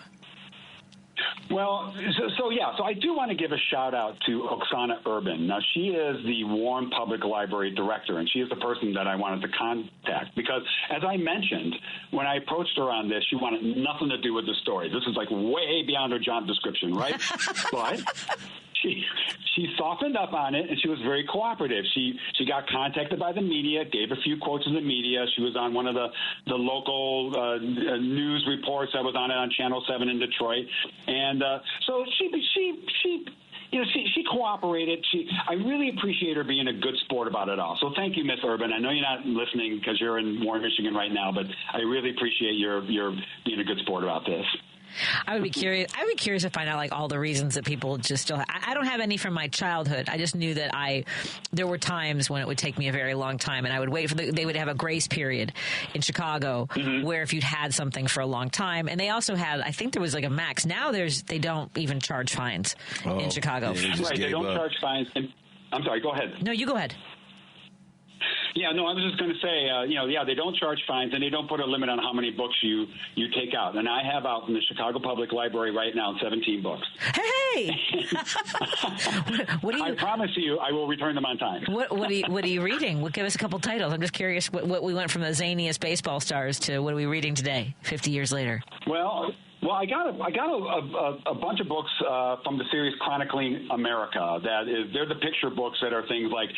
Well, so I do want to give a shout out to Oksana Urban. Now, she is the Warren Public Library director, and she is the person that I wanted to contact because, as I mentioned, when I approached her on this, she wanted nothing to do with the story. This is like way beyond her job description, right? But she softened up on it, and she was very cooperative. She got contacted by the media, gave a few quotes to the media. She was on one of the local news reports that was on it on Channel 7 in Detroit. And so she cooperated. I really appreciate her being a good sport about it all. So thank you, Miss Urban. I know you're not listening because you're in Warren, Michigan right now, but I really appreciate your being a good sport about this. I would be curious. I would be curious to find out all the reasons that people just still. I don't have any from my childhood. I just knew that there were times when it would take me a very long time, and I would wait for they would have a grace period in Chicago where if you'd had something for a long time, and they also had. I think there was a max. Now they don't even charge fines in Chicago. Right, they don't charge fines. I'm sorry. Go ahead. No, you go ahead. Yeah, no, I was just going to say, they don't charge fines, and they don't put a limit on how many books you take out. And I have out from the Chicago Public Library right now 17 books. Hey! I promise you I will return them on time. What are you reading? Give us a couple titles. I'm just curious what we went from the zaniest baseball stars to what are we reading today, 50 years later? Well, I got a bunch of books from the series Chronicling America. They're the picture books that are things like,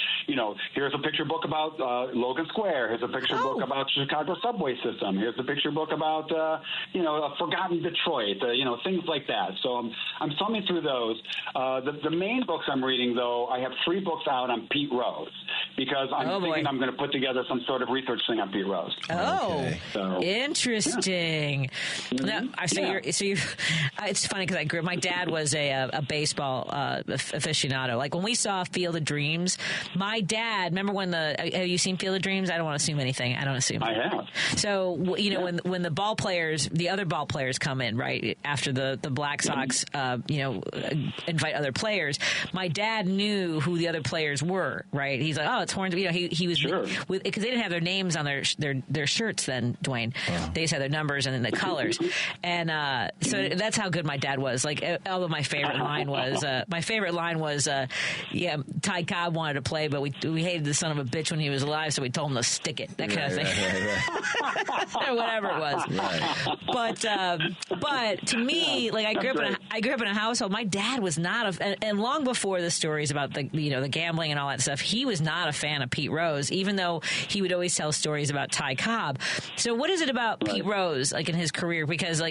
here's a picture book about Logan Square. Here's a picture book about Chicago subway system. Here's a picture book about, a forgotten Detroit, things like that. So I'm thumbing through those. The main books I'm reading, though, I have 3 books out on Pete Rose because I'm thinking I'm going to put together some sort of research thing on Pete Rose. Oh, okay. Interesting. Yeah. Now, it's funny because my dad was a baseball aficionado. Like when we saw Field of Dreams, my dad, remember when have you seen Field of Dreams? I don't want to assume anything. I don't assume. I have. So, when the other ball players come in, right, after the Black Sox, invite other players, my dad knew who the other players were, right? He's like, oh, it's Horns. He was, because they didn't have their names on their shirts then, Dwayne. Wow. They just had their numbers and then the colors. And, so that's how good my dad was. Although my favorite line was, Ty Cobb wanted to play, but we hated the son of a bitch when he was alive, so we told him to stick it. That kind of thing. Right. Or whatever it was. Right. But to me, I grew up in a household. My dad was not and long before the stories about the gambling and all that stuff, he was not a fan of Pete Rose, even though he would always tell stories about Ty Cobb. So what is it about Pete Rose, in his career? Because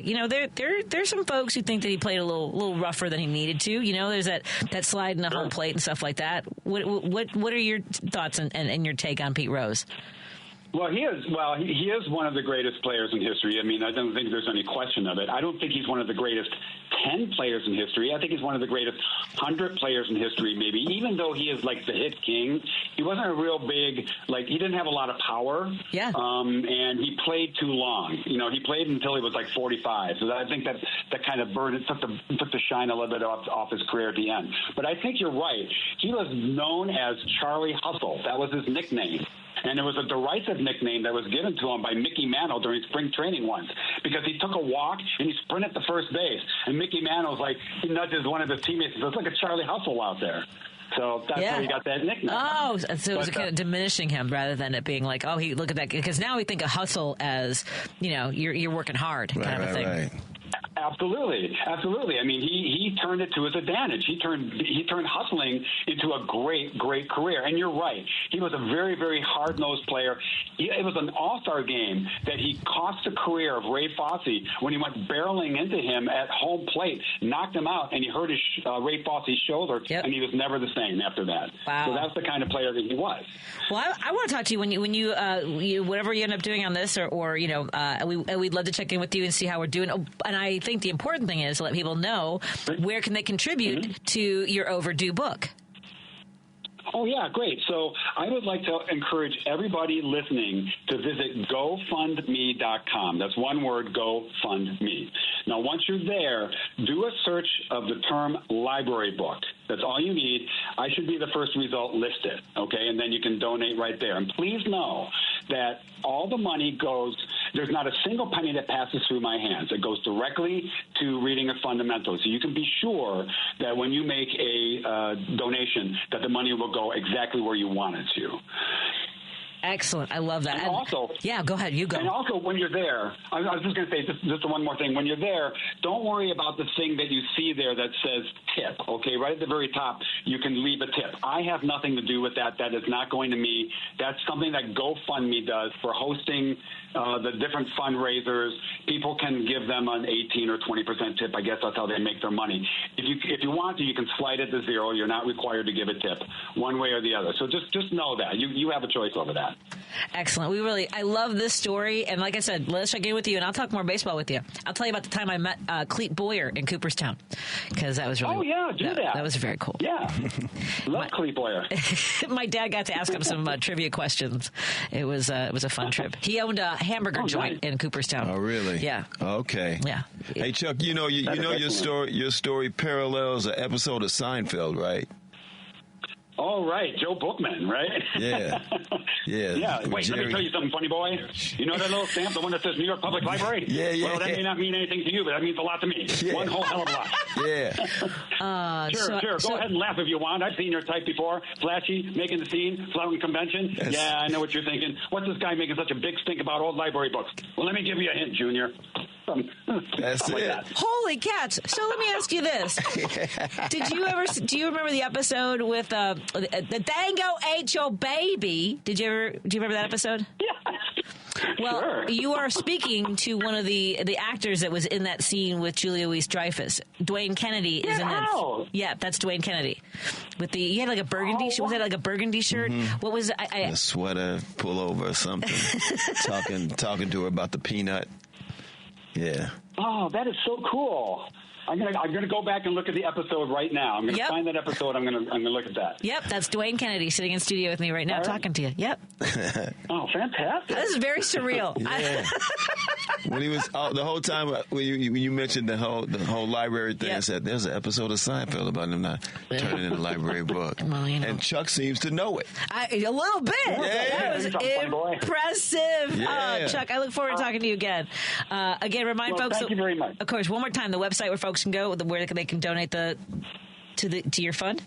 there's some folks who think that he played a little rougher than he needed to. There's that slide in the home plate and stuff like that. What are your thoughts and your take on Pete Rose? Well, he is one of the greatest players in history. I mean, I don't think there's any question of it. I don't think he's one of the greatest 10 players in history. I think he's one of the greatest 100 players in history, maybe. Even though he is the hit king, he wasn't a real big, he didn't have a lot of power. Yeah. And he played too long. He played until he was 45. So I think that kind of took the shine a little bit off his career at the end. But I think you're right. He was known as Charlie Hustle. That was his nickname. And it was a derisive nickname that was given to him by Mickey Mantle during spring training once because he took a walk and he sprinted to first base. And Mickey Mantle's he nudges one of his teammates and says, look at Charlie Hustle out there. So that's how he got that nickname. Oh, so it was kind of diminishing him rather than it being like, oh, look at that. Because now we think of hustle as, you're working hard kind of a thing. Right. Absolutely. I mean, he turned it to his advantage. He turned hustling into a great career. And you're right. He was a very, very hard-nosed player. It was an all-star game that he cost the career of Ray Fosse when he went barreling into him at home plate, knocked him out, and he hurt Ray Fosse's shoulder, and he was never the same after that. Wow. So that's the kind of player that he was. Well, I want to talk to you when you whatever you end up doing on this, or we'd love to check in with you and see how we're doing. And I think the important thing is to let people know where can they contribute to your overdue book. Oh, yeah, great. So I would like to encourage everybody listening to visit GoFundMe.com. That's one word, GoFundMe. Now, once you're there, do a search of the term library book. That's all you need. I should be the first result listed, okay? And then you can donate right there. And please know that all the money goes, there's not a single penny that passes through my hands. It goes directly to Reading of Fundamentals. So you can be sure that when you make a donation, that the money will go exactly where you want it to. Excellent. I love that. And also, yeah, go ahead. You go. And also, when you're there, I was just going to say just one more thing. When you're there, don't worry about the thing that you see there that says tip, okay? Right at the very top, you can leave a tip. I have nothing to do with that. That is not going to me. That's something that GoFundMe does for hosting the different fundraisers. People can give them an 18 or 20% tip. I guess that's how they make their money. If you want to, you can slide it to zero. You're not required to give a tip one way or the other. So just know that. You have a choice over that. Excellent. I love this story. And like I said, let's check in with you, and I'll talk more baseball with you. I'll tell you about the time I met Cleet Boyer in Cooperstown, because that was really... Oh, yeah, do that. That was very cool. Yeah. Love Cleet Boyer. My dad got to ask him some trivia questions. It was a fun trip. He owned a hamburger joint in Cooperstown. Oh, really? Yeah. Okay. Yeah. Hey, Chuck, your story parallels an episode of Seinfeld, right? Oh, right. Joe Bookman, right? Yeah. Yeah. Wait, let me tell you something, funny boy. You know that little stamp, the one that says New York Public Library? Yeah. Well, that may not mean anything to you, but that means a lot to me. Yeah. One whole hell of a lot. Yeah. Sure. Go ahead and laugh if you want. I've seen your type before. Flashy, making the scene, flouting convention. Yes. Yeah, I know what you're thinking. What's this guy making such a big stink about old library books? Well, let me give you a hint, Junior. That's it. That. Holy cats! So let me ask you this: Do you remember the episode with the Dango ate your baby? Do you remember that episode? Yeah. Well, sure. You are speaking to one of the actors that was in that scene with Julia Louis-Dreyfus. Dwayne Kennedy is in that. Yeah, that's Dwayne Kennedy. He had like a burgundy. Was it like a burgundy shirt? Mm-hmm. What was it? A sweater, pullover, or something. talking to her about the peanut. Yeah. Oh, that is so cool. I'm gonna go back and look at the episode right now. I'm gonna find that episode. I'm gonna look at that. Yep, that's Dwayne Kennedy sitting in studio with me right now, talking to you. Yep. Oh, fantastic! This is very surreal. Yeah. When he was the whole time when you mentioned the whole library thing, I said there's an episode of Seinfeld about him not turning in a library book, and Chuck seems to know it. A little bit. Yeah. That was impressive. Yeah. Oh, Chuck, I look forward to talking to you again. Again, remind folks. Thank you very much. Of course, one more time, the website where folks can go, where they can donate to your fund.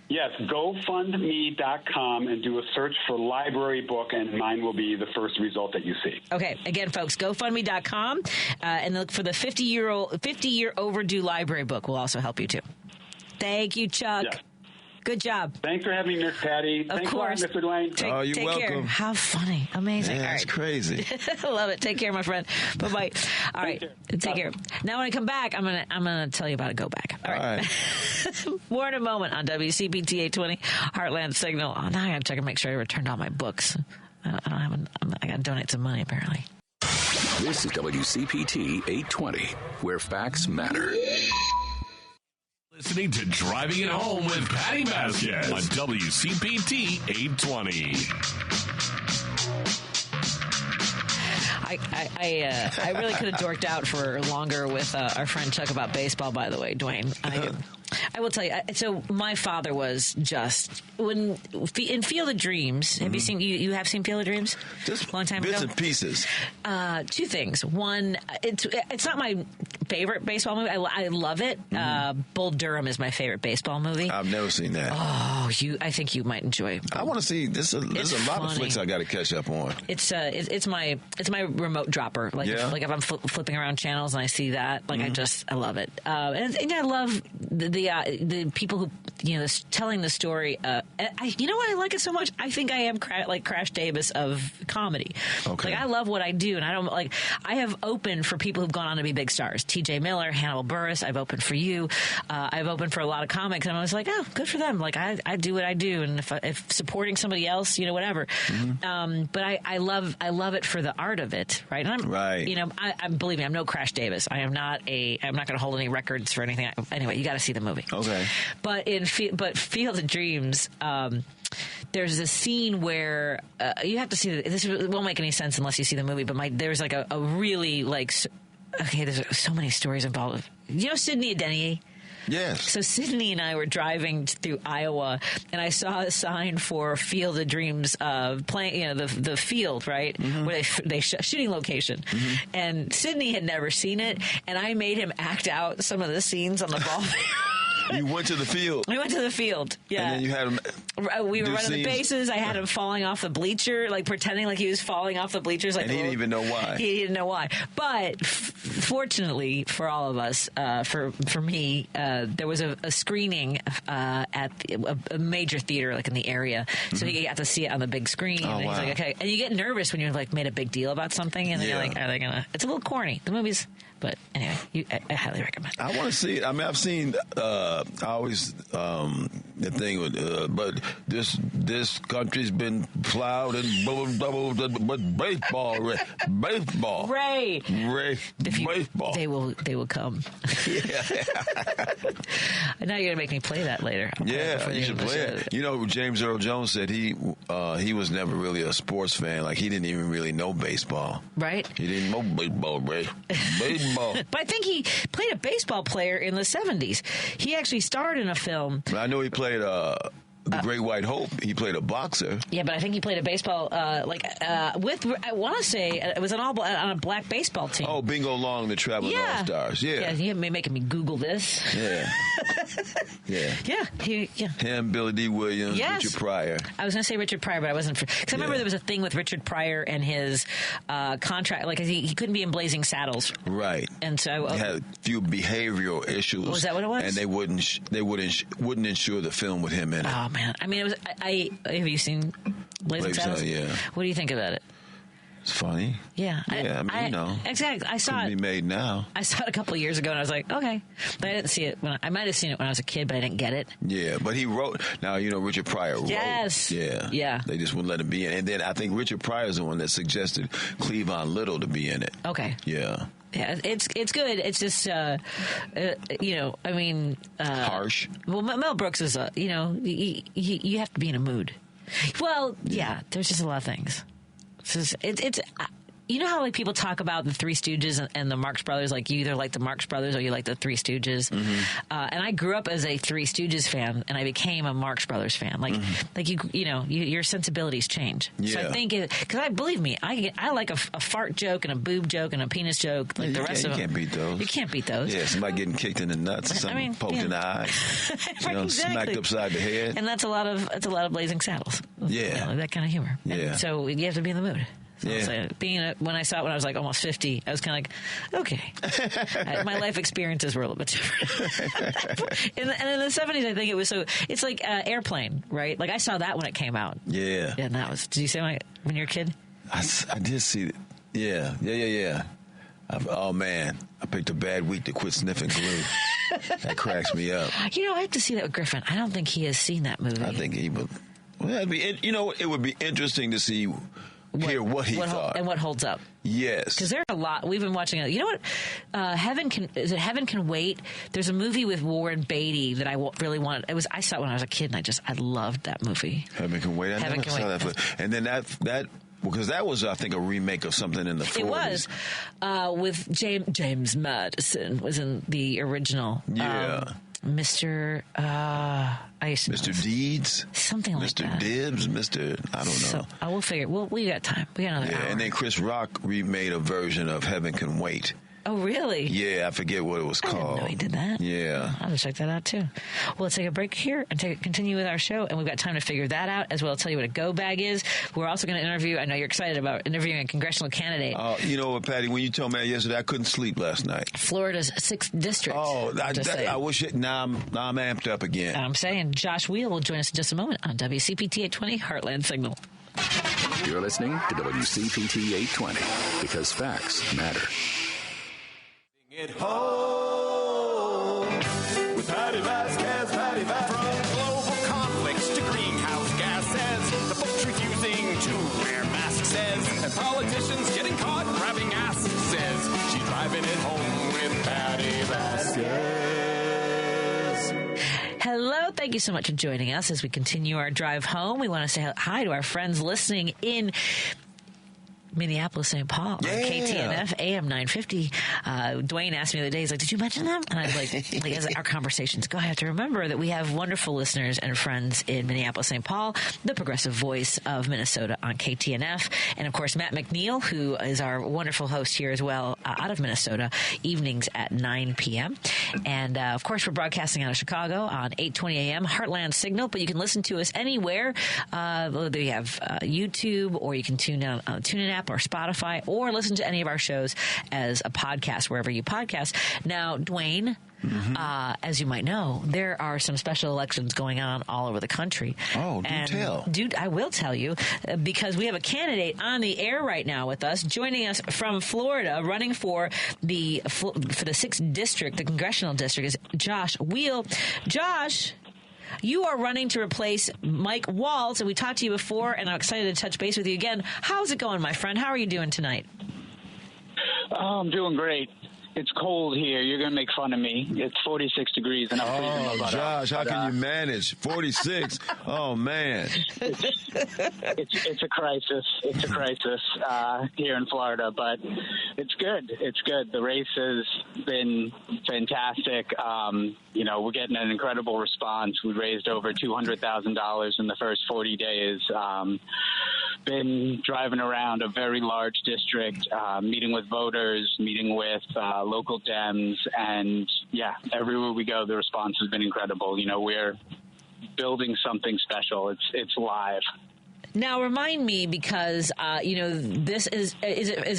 Yes, GoFundMe.com and do a search for library book, and mine will be the first result that you see. Okay, again, folks, GoFundMe.com and look for the 50-year overdue library book. Will also help you too. Thank you, Chuck. Yeah. Good job. Thanks for having me, Miss Patty. Thanks a lot, Mr. Dwayne. You're welcome. Care. How funny. Amazing. Yeah, that's crazy. I love it. Take care, my friend. Bye-bye. All right. Take care. Now, when I come back, I'm gonna tell you about a go back. All right. More in a moment on WCPT 820 Heartland Signal. Oh, now I got to check and make sure I returned all my books. I got to donate some money, apparently. This is WCPT 820, where facts matter. Listening to Driving It Home with Patti Vasquez on WCPT 820. I really could have dorked out for longer with our friend Chuck about baseball, by the way, Dwayne. I will tell you. So my father was just in Field of Dreams. Have you seen? You have seen Field of Dreams? Just a long time ago. Bits and pieces. 2 things. One, it's not my favorite baseball movie. I love it. Bull Durham is my favorite baseball movie. I've never seen that. Oh, I think you might enjoy. I want to see this. There's a lot of flicks I got to catch up on. It's my remote dropper. Like if I'm flipping around channels and I see that, I love it. And I love the people who telling the story. You know why I like it so much? I think I am like Crash Davis of comedy. Okay. Like I love what I do, and I don't like. I have opened for people who've gone on to be big stars. T.J. Miller, Hannibal Buress. I've opened for you. I've opened for a lot of comics, and I was like, oh, good for them. Like I do what I do, and if supporting somebody else, whatever. But I love it for the art of it, right? And I'm believe me, I'm no Crash Davis. I'm not going to hold any records for anything. Anyway, you got to see the movie. Okay. But Field of Dreams. There's a scene where you have to see this. It won't make any sense unless you see the movie. But there's like a really there's so many stories involved. Sidney Denier? Yes. So Sydney and I were driving through Iowa, and I saw a sign for Field of Dreams, playing, the field, right, where they shooting location, and Sydney had never seen it, and I made him act out some of the scenes on the ball field. You went to the field. We went to the field. Yeah. And then you had him. We were running the bases. I had him falling off the bleacher, like pretending like he was falling off the bleachers. And he didn't even know why. He didn't know why. But fortunately for all of us, for me, there was a screening at a major theater, like in the area, so he got to see it on the big screen. Oh, and he's like, okay. And you get nervous when you're like made a big deal about something, and then you're like, are they gonna? It's a little corny. The movie's. But anyway, I highly recommend it. I want to see it. I mean, I've seen. I always the thing with, but this country's been plowed and but baseball, baseball, Ray, baseball. They will come. Yeah. Now you're gonna make me play that later. Yeah, you should play it. James Earl Jones said he was never really a sports fan. Like he didn't even really know baseball. Right. He didn't know baseball, Ray. Baseball. But I think he played a baseball player in the 70s. He actually starred in a film. I know he played The Great White Hope. He played a boxer. Yeah, but I think he played a baseball, with, I want to say, it was on a black baseball team. Oh, Bingo Long, the Traveling All-Stars. Yeah. Yeah, you're making me Google this. Yeah. Yeah. Him, Billy D. Williams, Richard Pryor. I was going to say Richard Pryor, but I wasn't. Because I remember there was a thing with Richard Pryor and his contract. Like, he couldn't be in Blazing Saddles. Right. And so he had a few behavioral issues. Was that what it was? And they wouldn't insure the film with him in it. Oh, man. I mean, it was. Have you seen Blazing Saddles? Yeah. What do you think about it? It's funny. Yeah. Exactly. I saw it. Be made now. I saw it a couple of years ago, and I was like, okay. But I didn't see it I might have seen it when I was a kid, but I didn't get it. Yeah, but he wrote. Now Richard Pryor wrote. Yes. Yeah. They just wouldn't let him be in. And then I think Richard Pryor is the one that suggested Cleavon Little to be in it. Okay. Yeah. Yeah, it's good. It's just, harsh. Well, Mel Brooks is you have to be in a mood. Well, yeah, there's just a lot of things. It's you know how like people talk about the Three Stooges and the Marx Brothers, like you either like the Marx Brothers or you like the Three Stooges. And I grew up as a Three Stooges fan, and I became a Marx Brothers fan. Like your sensibilities change. Yeah. So I think because believe me, I like a fart joke and a boob joke and a penis joke. Like the rest of them, you can't beat those. You can't beat those. Yeah, somebody getting kicked in the nuts, or something poked in the eye, exactly. smacked upside the head, and that's a lot of Blazing Saddles. Yeah, that kind of humor. Yeah. And so you have to be in the mood. So yeah. When I saw it when I was like almost 50, I was kind of like, okay. My life experiences were a little bit different. and in the 70s, I think it was it's like Airplane, right? Like I saw that when it came out. Yeah. And that was, did you see when you were a kid? I did see it. Yeah. Oh, man. I picked a bad week to quit sniffing glue. That cracks me up. I have to see that with Griffin. I don't think he has seen that movie. I think he would. Well, it would be interesting to see hear what he thought and what holds up. Yes, because there's a lot we've been watching. You know what? Heaven Can Wait. There's a movie with Warren Beatty that I really wanted. I saw it when I was a kid, and I loved that movie. Heaven Can Wait. I never saw that. And then that. Because that was, I think, a remake of something in the 40s. It was with James Madison was in the original. Yeah. Mr. Deeds, something like Mr. that. Mr. Dibbs, Mr. I don't know. We'll figure. We got time. We got another hour. And then Chris Rock remade a version of Heaven Can Wait. Oh, really? Yeah, I forget what it was called. I didn't know he did that. Yeah. I'll have to check that out, too. Well, let's take a break here and continue with our show, and we've got time to figure that out, as well as tell you what a go bag is. We're also going to interview, I know you're excited about interviewing a congressional candidate. You know what, Patty, when you told me that yesterday, I couldn't sleep last night. Florida's 6th district. Oh, I wish it. Now I'm amped up again. I'm saying Josh Wheel will join us in just a moment on WCPT 820 Heartland Signal. You're listening to WCPT 820 because facts matter. At home with Patti Vasquez, Patti Vasquez. From global conflicts to greenhouse gases, the folks refusing to wear masks says, and politicians getting caught grabbing ass says, she's driving it home with Patti Vasquez. Hello, thank you so much for joining us as we continue our drive home. We want to say hi to our friends listening in Minneapolis, St. Paul, on KTNF, AM 950. Dwayne asked me the other day, he's like, did you mention them? And I was like as our conversations go, I have to remember that we have wonderful listeners and friends in Minneapolis, St. Paul, the progressive voice of Minnesota on KTNF. And, of course, Matt McNeil, who is our wonderful host here as well, out of Minnesota, evenings at 9 p.m. And, of course, we're broadcasting out of Chicago on 8:20 a.m., Heartland Signal, but you can listen to us anywhere. Whether you have YouTube or you can tune in on the TuneIn app or Spotify, or listen to any of our shows as a podcast wherever you podcast. Now, Dwayne, as you might know, there are some special elections going on all over the country. Oh, tell. Dude, I will tell you, because we have a candidate on the air right now with us, joining us from Florida, running for the 6th district, the congressional district, is Josh Wheel. Josh, you are running to replace Mike Waltz, and we talked to you before, and I'm excited to touch base with you again. How's it going, my friend? How are you doing tonight? Oh, I'm doing great. It's cold here. You're going to make fun of me. It's 46 degrees, and I'm freezing my butt off. Josh, how can you manage? 46? Oh, man. It's a crisis. It's a crisis here in Florida, but it's good. It's good. The race has been fantastic. We're getting an incredible response. We raised over $200,000 in the first 40 days. Been driving around a very large district, meeting with voters, meeting with local Dems, and everywhere we go, the response has been incredible. We're building something special. It's live. Now, remind me, because this is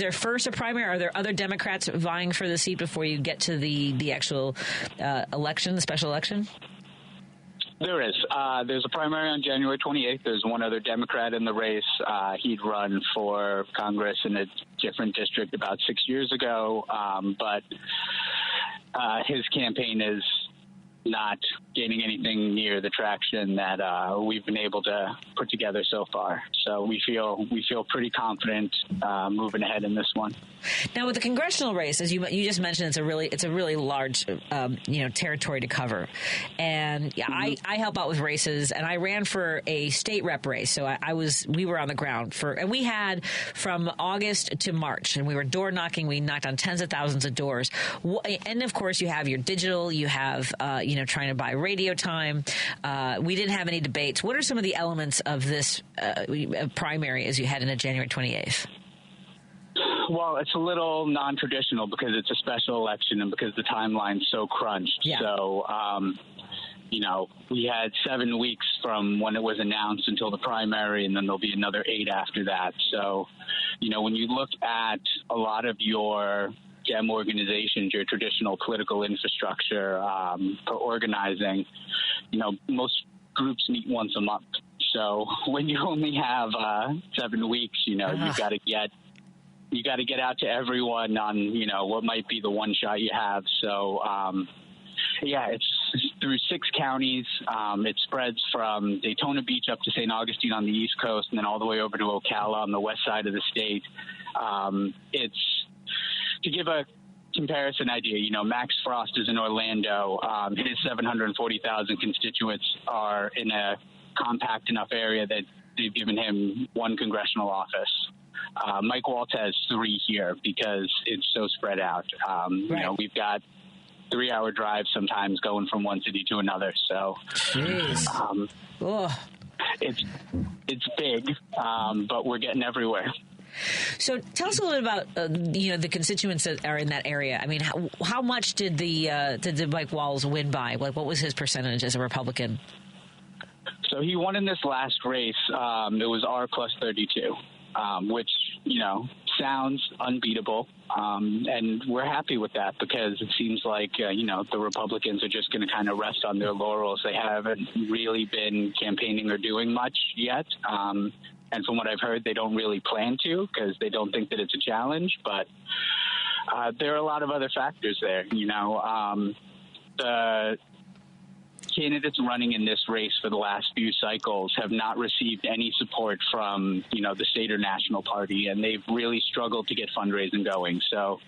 there first a primary? Are there other Democrats vying for the seat before you get to the actual election, the special election? There is. There's a primary on January 28th. There's one other Democrat in the race. He'd run for Congress in a different district about 6 years ago, but his campaign is not gaining anything near the traction that we've been able to put together so far. So we feel pretty confident moving ahead in this one. Now, with the congressional race, as you just mentioned, it's a really large territory to cover, and I help out with races, and I ran for a state rep race. So we were on the ground and we had from August to March, and we were door knocking. We knocked on tens of thousands of doors, and of course you have your digital, you have trying to buy radio time. We didn't have any debates. What are some of the elements of this primary as you head into January 28th? Well, it's a little non-traditional because it's a special election and because the timeline's so crunched. Yeah. So, we had 7 weeks from when it was announced until the primary, and then there'll be another 8 after that. So, when you look at a lot of your Dem organizations, your traditional political infrastructure for organizing, most groups meet once a month. So when you only have 7 weeks, you've got to get out to everyone on, what might be the one shot you have. So, it's through 6 counties. It spreads from Daytona Beach up to St. Augustine on the East Coast, and then all the way over to Ocala on the west side of the state. It's to give a comparison idea, Max Frost is in Orlando. His 740,000 constituents are in a compact enough area that they've given him 1 congressional office. Mike Waltz has 3 here because it's so spread out. We've got 3-hour drives sometimes going from one city to another. So it's big, but we're getting everywhere. So tell us a little bit about the constituents that are in that area. I mean, how much did Mike Walz win by? Like, what was his percentage as a Republican? So he won in this last race. It was R plus 32, which sounds unbeatable, and we're happy with that because it seems like the Republicans are just going to kind of rest on their laurels. They haven't really been campaigning or doing much yet. And from what I've heard, they don't really plan to because they don't think that it's a challenge. But there are a lot of other factors there. The candidates running in this race for the last few cycles have not received any support from, the state or national party, and they've really struggled to get fundraising going. So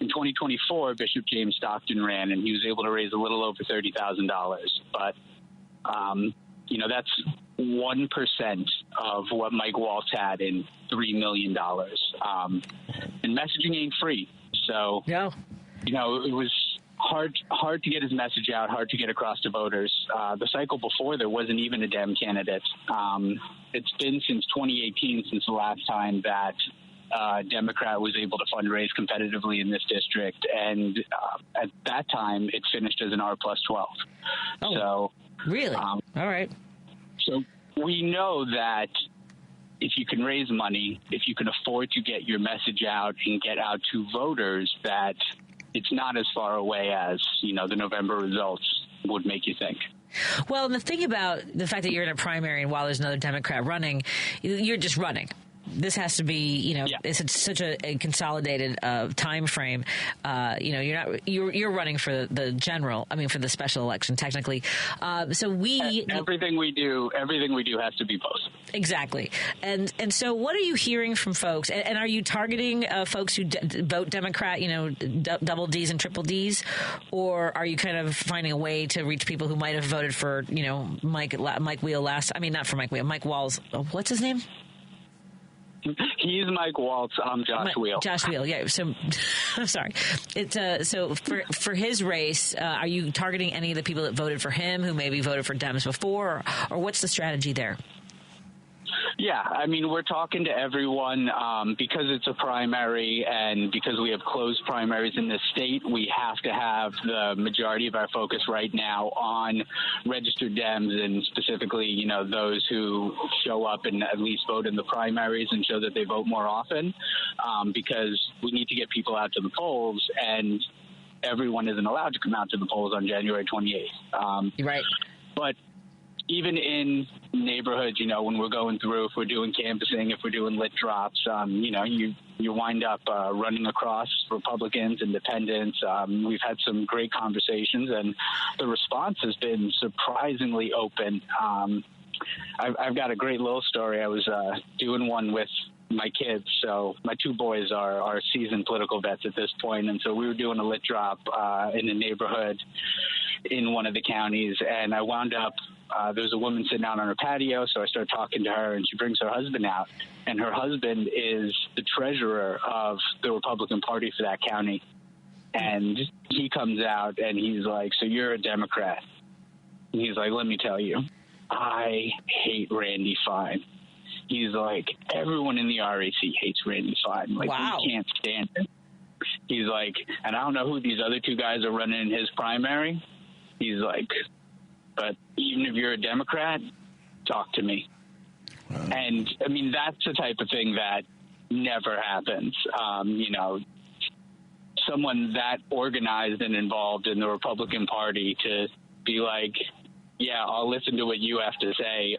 in 2024, Bishop James Stockton ran, and he was able to raise a little over $30,000. But, that's 1% of what Mike Walz had in $3 million. And messaging ain't free. So, no. It was hard to get his message out, hard to get across to voters. The cycle before, there wasn't even a Dem candidate. It's been since 2018 since the last time that Democrat was able to fundraise competitively in this district. And at that time, it finished as an R plus 12. Oh, so, really? All right. So we know that if you can raise money, if you can afford to get your message out and get out to voters, that it's not as far away as, the November results would make you think. Well, the thing about the fact that you're in a primary and while there's another Democrat running, you're just running. This has to be, it's such a consolidated time frame. You're running for the general. I mean, for the special election, technically. So everything we do has to be posted. Exactly. And so, what are you hearing from folks? And are you targeting folks who vote Democrat? Double Ds and triple Ds, or are you kind of finding a way to reach people who might have voted for Mike Wheel last? I mean, not for Mike Wheel. Mike Walz. What's his name? He's Mike Walz. I'm Josh Wheel. Josh Wheel, yeah. So, I'm sorry. It's so for his race, are you targeting any of the people that voted for him who maybe voted for Dems before, or what's the strategy there? Yeah, I mean, we're talking to everyone because it's a primary and because we have closed primaries in this state. We have to have the majority of our focus right now on registered Dems and specifically, those who show up and at least vote in the primaries and show that they vote more often because we need to get people out to the polls, and everyone isn't allowed to come out to the polls on January 28th. Right. But even in neighborhoods, when we're going through, if we're doing canvassing, if we're doing lit drops, you wind up running across Republicans, independents. We've had some great conversations, and the response has been surprisingly open. I've got a great little story. I was doing one with my kids. So my two boys are seasoned political vets at this point, and so we were doing a lit drop in a neighborhood in one of the counties, and I wound up there's a woman sitting out on her patio, so I started talking to her, and she brings her husband out, and her husband is the treasurer of the Republican Party for that county, and he comes out, and he's like, "So you're a Democrat?" And he's like, "Let me tell you, I hate Randy Fine." He's like, "Everyone in the RAC hates Randy Fine. Like, wow. We can't stand him." He's like, "And I don't know who these other two guys are running in his primary." He's like, "But even if you're a Democrat, talk to me." Wow. And, I mean, that's the type of thing that never happens. Someone that organized and involved in the Republican Party to be like, "Yeah, I'll listen to what you have to say."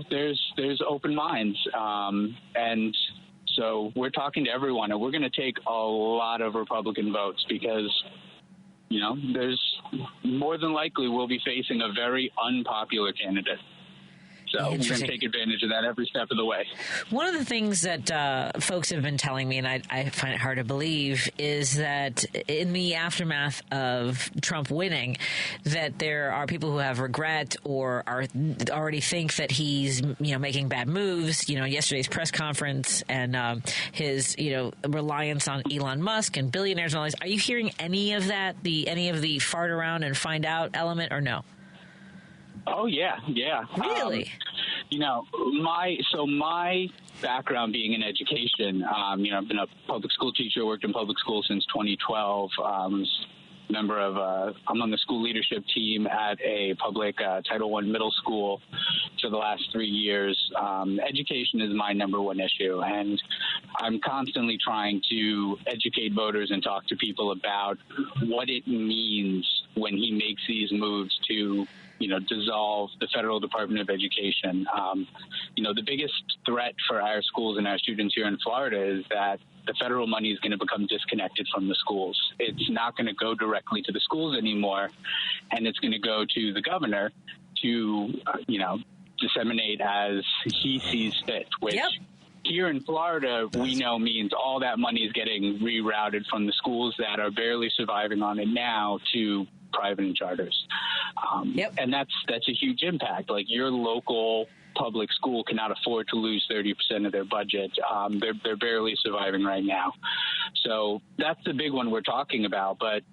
There's open minds. And so we're talking to everyone, and we're going to take a lot of Republican votes because there's more than likely we'll be facing a very unpopular candidate. So we're going to take advantage of that every step of the way. One of the things that folks have been telling me, and I find it hard to believe, is that in the aftermath of Trump winning, that there are people who have regret or already think that he's making bad moves. Yesterday's press conference and his reliance on Elon Musk and billionaires and all this. Are you hearing any of that? Any of the fart around and find out element, or no? Oh, yeah. Really? My background being in education. I've been a public school teacher, worked in public school since 2012. Member of, I'm on the school leadership team at a public Title I middle school for the last 3 years. Education is my number one issue, and I'm constantly trying to educate voters and talk to people about what it means when he makes these moves to dissolve the federal Department of Education. The biggest threat for our schools and our students here in Florida is that the federal money is going to become disconnected from the schools. It's not going to go directly to the schools anymore, and it's going to go to the governor to, disseminate as he sees fit, which here in Florida, we know means all that money is getting rerouted from the schools that are barely surviving on it now to private and charters. And that's a huge impact. Like, your local public school cannot afford to lose 30% of their budget. They're barely surviving right now. So that's the big one we're talking about. But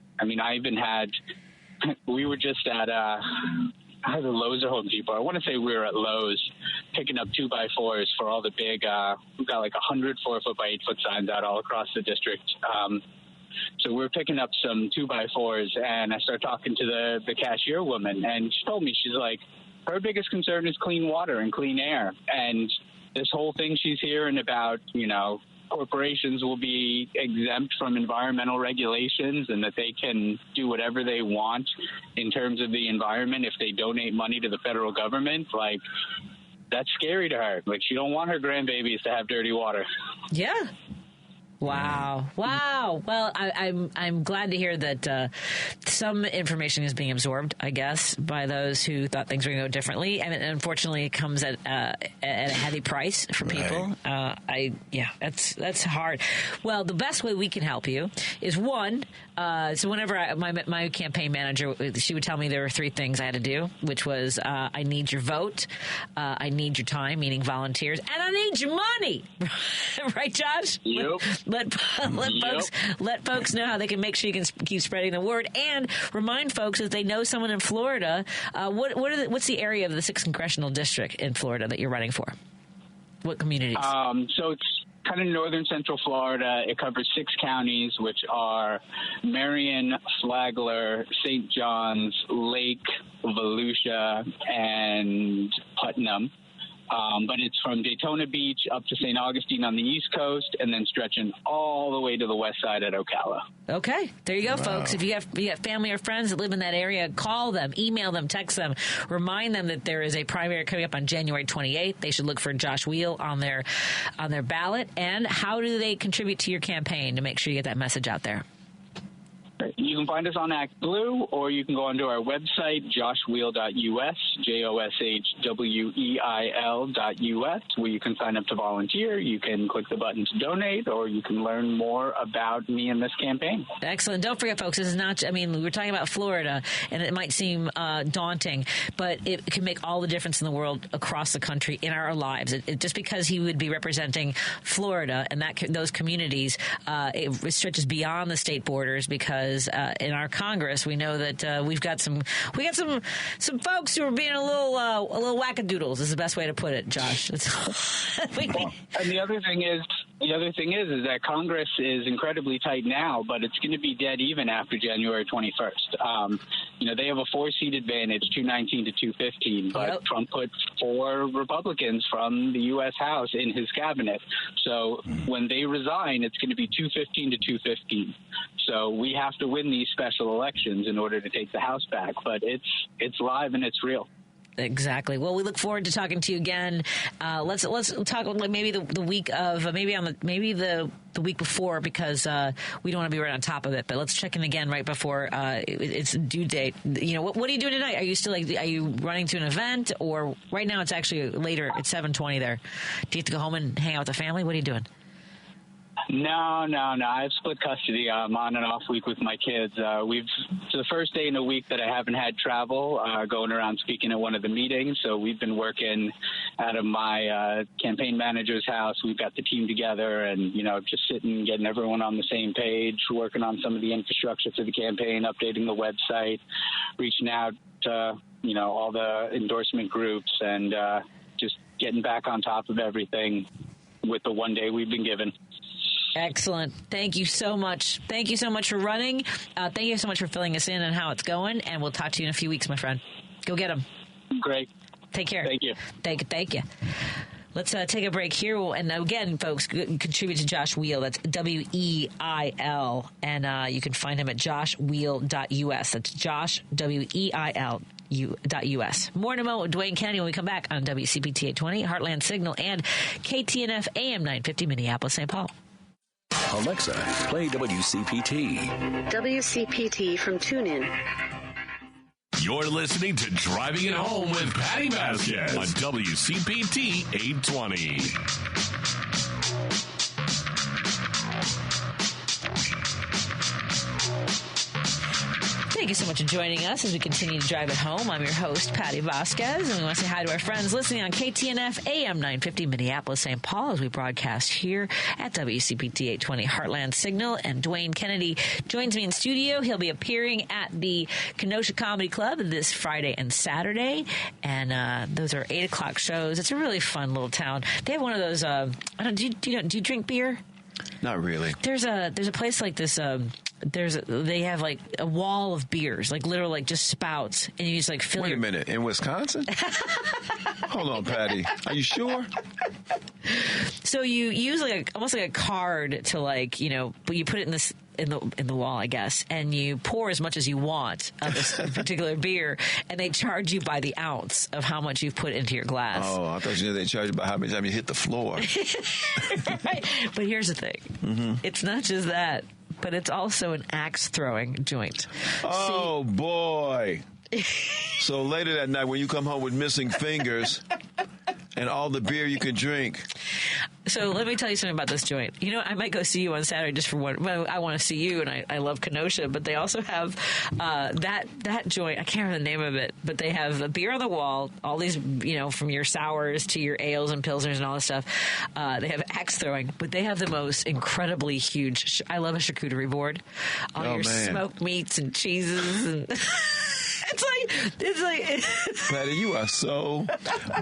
we were just at either Lowe's or Home Depot. I want to say we were at Lowe's picking up 2x4s for all the big, we've got like 100 4-foot by 8-foot signs out all across the district. So we're picking up some 2x4s, and I started talking to the cashier woman, and she told me, she's like, her biggest concern is clean water and clean air. And this whole thing she's hearing about, corporations will be exempt from environmental regulations and that they can do whatever they want in terms of the environment if they donate money to the federal government, like, that's scary to her. Like, she don't want her grandbabies to have dirty water. Yeah. Wow. Well, I'm glad to hear that some information is being absorbed, I guess, by those who thought things were going to go differently. And unfortunately, it comes at a heavy price for people. That's hard. Well, the best way we can help you is one. So whenever my campaign manager, she would tell me there were 3 things I had to do, which was I need your vote, I need your time, meaning volunteers, and I need your money. Right, Josh? Yep. Let folks know how they can make sure you can keep spreading the word, and remind folks if they know someone in Florida. What's the area of the 6th congressional district in Florida that you're running for? What communities? So it's kind of northern central Florida. It covers 6 counties, which are Marion, Flagler, St. John's, Lake, Volusia, and Putnam. But it's from Daytona Beach up to St. Augustine on the East Coast, and then stretching all the way to the west side at Ocala. Okay, there you go, folks. If you have family or friends that live in that area, call them, email them, text them, remind them that there is a primary coming up on January 28th. They should look for Josh Wheel on their ballot. And how do they contribute to your campaign to make sure you get that message out there? You can find us on Act Blue, or you can go onto our website, joshwheel.us, joshweil.us, where you can sign up to volunteer. You can click the button to donate, or you can learn more about me and this campaign. Excellent. Don't forget, folks, this is not, we're talking about Florida, and it might seem daunting, but it can make all the difference in the world across the country in our lives. Just because he would be representing Florida and those communities, it stretches beyond the state borders, because in our Congress, we know that we got some folks who are being a little wackadoodles is the best way to put it, Josh. And the other thing is that Congress is incredibly tight now, but it's going to be dead even after January 21st. They have a 4-seat advantage, 219 to 215, but Trump put 4 Republicans from the U.S. House in his cabinet. So when they resign, it's going to be 215 to 215. So we have to win these special elections in order to take the House back. But it's live and it's real. Exactly. Well, we look forward to talking to you again. Let's talk maybe the week of the week before, because we don't want to be right on top of it. But let's check in again right before it's due date. What are you doing tonight? Are you still are you running to an event, or right now it's actually later? It's 7:20 there. Do you have to go home and hang out with the family? What are you doing? No. I have split custody. I'm on and off week with my kids. It's the first day in a week that I haven't had travel, going around speaking at one of the meetings. So we've been working out of my campaign manager's house. We've got the team together and, just sitting, getting everyone on the same page, working on some of the infrastructure for the campaign, updating the website, reaching out to, all the endorsement groups, and just getting back on top of everything. with the one day we've been given. Excellent. Thank you so much. Thank you so much for running. Thank you so much for filling us in on how it's going. And we'll talk to you in a few weeks, my friend. Go get them. Great. Take care. Thank you. Thank you. Let's take a break here. And again, folks, contribute to Josh Wheel. That's WEIL. And you can find him at joshwheel.us. That's Josh, WEIL.us. More in a moment with Dwayne Kennedy when we come back on WCPT 820, Heartland Signal, and KTNF AM 950, Minneapolis, St. Paul. Alexa, play WCPT. WCPT from TuneIn. You're listening to Driving It Home with Patti Vasquez on WCPT 820. Thank you so much for joining us as we continue to drive it home. I'm your host, Patti Vasquez, and we want to say hi to our friends listening on KTNF AM 950 Minneapolis, St. Paul, as we broadcast here at WCPT 820 Heartland Signal. And Dwayne Kennedy joins me in studio. He'll be appearing at the Kenosha Comedy Club this Friday and Saturday, and those are 8 o'clock shows. It's a really fun little town. They have one of those. Do you drink beer? Not really. There's a place like this. They have like a wall of beers, like literally like just spouts, and you just like fill. Wait a minute, in Wisconsin? Hold on, Patty. Are you sure? So you use like almost like a card to like, but you put it in this in the wall, I guess, and you pour as much as you want of this particular beer, and they charge you by the ounce of how much you've put into your glass. Oh, I thought they charged you by how many times you hit the floor. Right. But here's the thing. Mm-hmm. It's not just that, but it's also an axe-throwing joint. Oh, boy. So later that night when you come home with missing fingers and all the beer you can drink. So let me tell you something about this joint. I might go see you on Saturday just for one. Well, I want to see you, and I love Kenosha, but they also have that joint. I can't remember the name of it, but they have the beer on the wall, all these, from your sours to your ales and pilsners and all this stuff. They have axe throwing, but they have the most incredibly huge. I love a charcuterie board. All your smoked meats and cheeses and. It's like Patty, you are so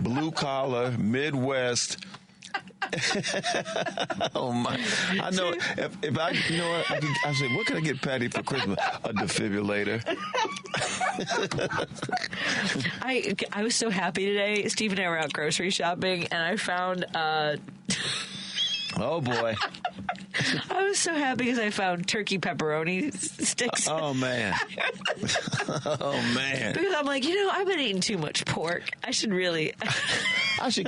blue collar, Midwest. Oh my! I know if I, I said, what can I get Patty for Christmas? A defibrillator. I was so happy today. Steve and I were out grocery shopping, and I found. Oh boy! I was so happy because I found turkey pepperoni sticks. Oh man! Oh man! Because I'm like, I've been eating too much pork. I should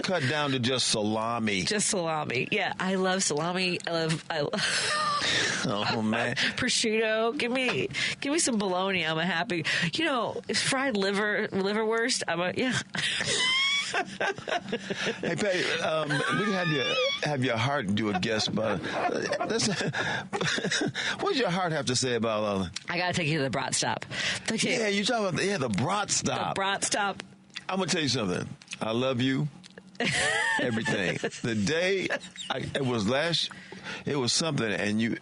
cut down to just salami. Just salami. Yeah, I love salami. I love. Oh man! Prosciutto. Give me some bologna. I'm a happy. Fried liverwurst. Yeah. Hey, Patty, we can have your heart do a guess, but what does your heart have to say about? I gotta take you to the brat stop. Yeah, you talking about the brat stop. The brat stop. I'm gonna tell you something. I love you. Everything. The day it was something, and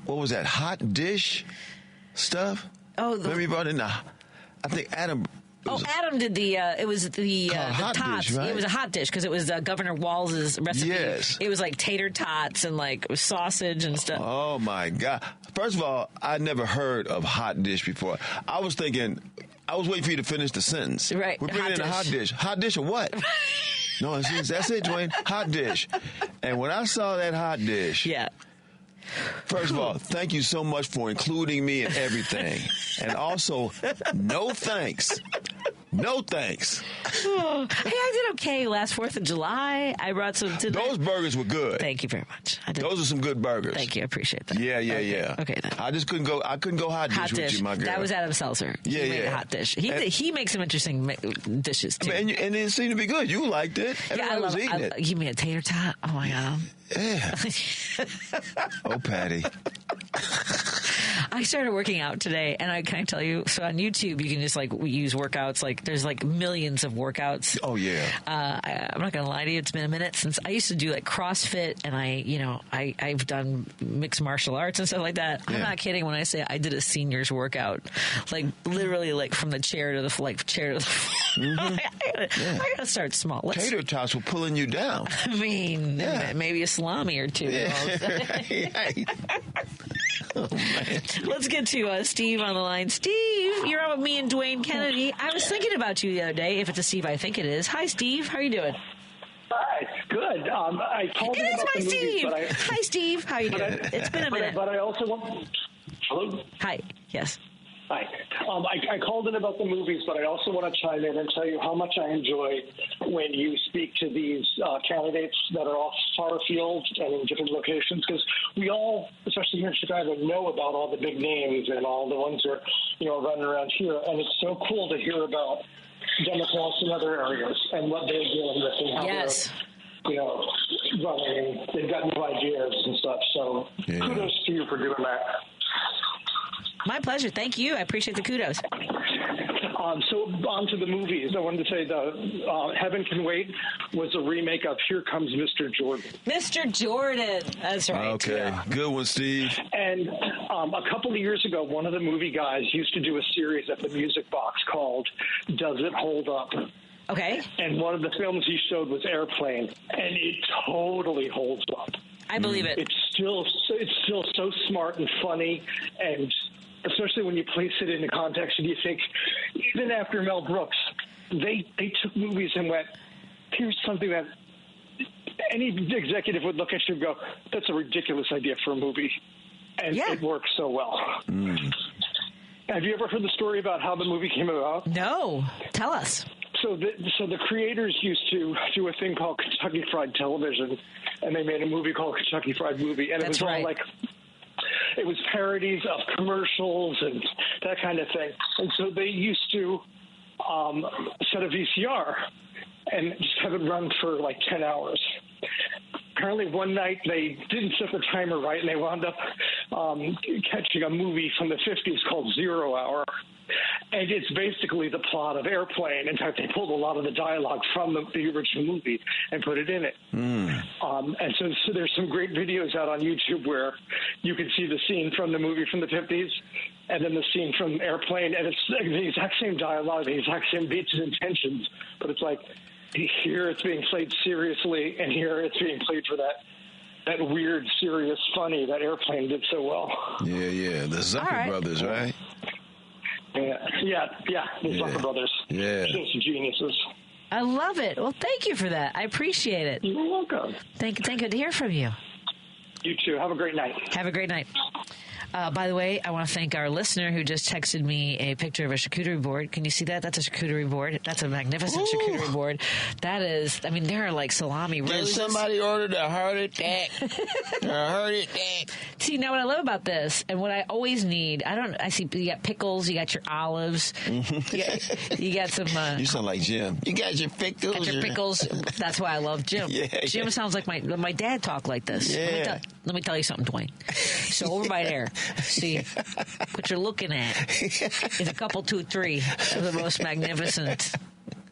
what was that hot dish stuff? Oh, remember you brought in I think Adam. Adam did it was the tots. Dish, right? It was a hot dish because it was Governor Walz's recipe. Yes. It was like tater tots and like sausage and stuff. Oh my God. First of all, I never heard of hot dish before. I was waiting for you to finish the sentence. Right. We're bringing in a hot dish. Hot dish or what? No, that's it, Dwayne. Hot dish. And when I saw that hot dish. Yeah. First of all, thank you so much for including me in everything. And also, no thanks. No thanks. Oh, hey, I did okay last 4th of July. I brought some to those burgers were good. Thank you very much. Those are some good burgers. Thank you. I appreciate that. Yeah. Okay then. I just couldn't go hot dish with you, my girl. That was Adam Seltzer. Yeah, he made a hot dish. He makes some interesting dishes too. And it seemed to be good. You liked it. Everybody was eating it. You mean a tater tot? Oh my God. Yeah. Oh, Patty. I started working out today, and can I tell you? So on YouTube, you can just use workouts. There's millions of workouts. Oh yeah. I'm not gonna lie to you. It's been a minute since I used to do CrossFit, and I've done mixed martial arts and stuff like that. Yeah. I'm not kidding when I say I did a seniors workout, literally from the chair to the floor. Mm-hmm. gotta start small. Tater tots were pulling you down. I mean, maybe a salami or two. Oh, man. Let's get to Steve on the line. Steve, you're on with me and Dwayne Kennedy. I was thinking about you the other day. If it's a Steve, I think it is. Hi, Steve. How are you doing? Hi, good. I called it is my Steve. Hi, Steve. How are you doing? It's been a minute. But I also want. Hello. Hi. Yes. Hi. I called in about the movies, but I also want to chime in and tell you how much I enjoy when you speak to these candidates that are off far field and in different locations, because we all, especially here in Chicago, know about all the big names and all the ones that are running around here, and it's so cool to hear about Democrats in other areas and what they're dealing with and how they're, running. They've got new ideas and stuff. So kudos to you for doing that. My pleasure. Thank you. I appreciate the kudos. So on to the movies. I wanted to say the Heaven Can Wait was a remake of Here Comes Mr. Jordan. Mr. Jordan. That's right. Okay. Yeah. Good one, Steve. And a couple of years ago, one of the movie guys used to do a series at the Music Box called Does It Hold Up? Okay. And one of the films he showed was Airplane, and it totally holds up. I believe it. It's still so smart and funny, and especially when you place it into context and you think, even after Mel Brooks, they took movies and went, here's something that any executive would look at you and go, that's a ridiculous idea for a movie. And it works so well. Have you ever heard the story about how the movie came about? No. Tell us. So the creators used to do a thing called Kentucky Fried Television, and they made a movie called Kentucky Fried Movie. And it was all like, it was parodies of commercials and that kind of thing. And so they used to set a VCR and just have it run for like 10 hours. Apparently one night they didn't set the timer right, and they wound up catching a movie from the 50s called 0 Hour. And it's basically the plot of Airplane. In fact, they pulled a lot of the dialogue from the original movie and put it in it. And so there's some great videos out on YouTube where you can see the scene from the movie from the 50s and then the scene from Airplane. And it's the exact same dialogue, the exact same beats and intentions. But it's like, here it's being played seriously, and here it's being played for that weird, serious, funny that Airplane did so well. Yeah. The Zucker brothers, right? Yeah, the Zucker brothers. Yeah. Just geniuses. I love it. Well, thank you for that. I appreciate it. You're welcome. Thank you to hear from you. You too. Have a great night. Have a great night. By the way, I want to thank our listener who just texted me a picture of a charcuterie board. Can you see that? That's a charcuterie board. That's a magnificent charcuterie board. That is, I mean, there are like salami roses. Did somebody ordered a heart attack? See, now what I love about this, and what I always need, I see you got pickles, you got your olives, you got some... you sound like Jim. You got your pickles. Got your pickles. That's why I love Jim. Jim sounds like my dad talked like this. Yeah. Let me tell you something, Dwayne. So over by there, see, what you're looking at is a couple, 2, 3 of the most magnificent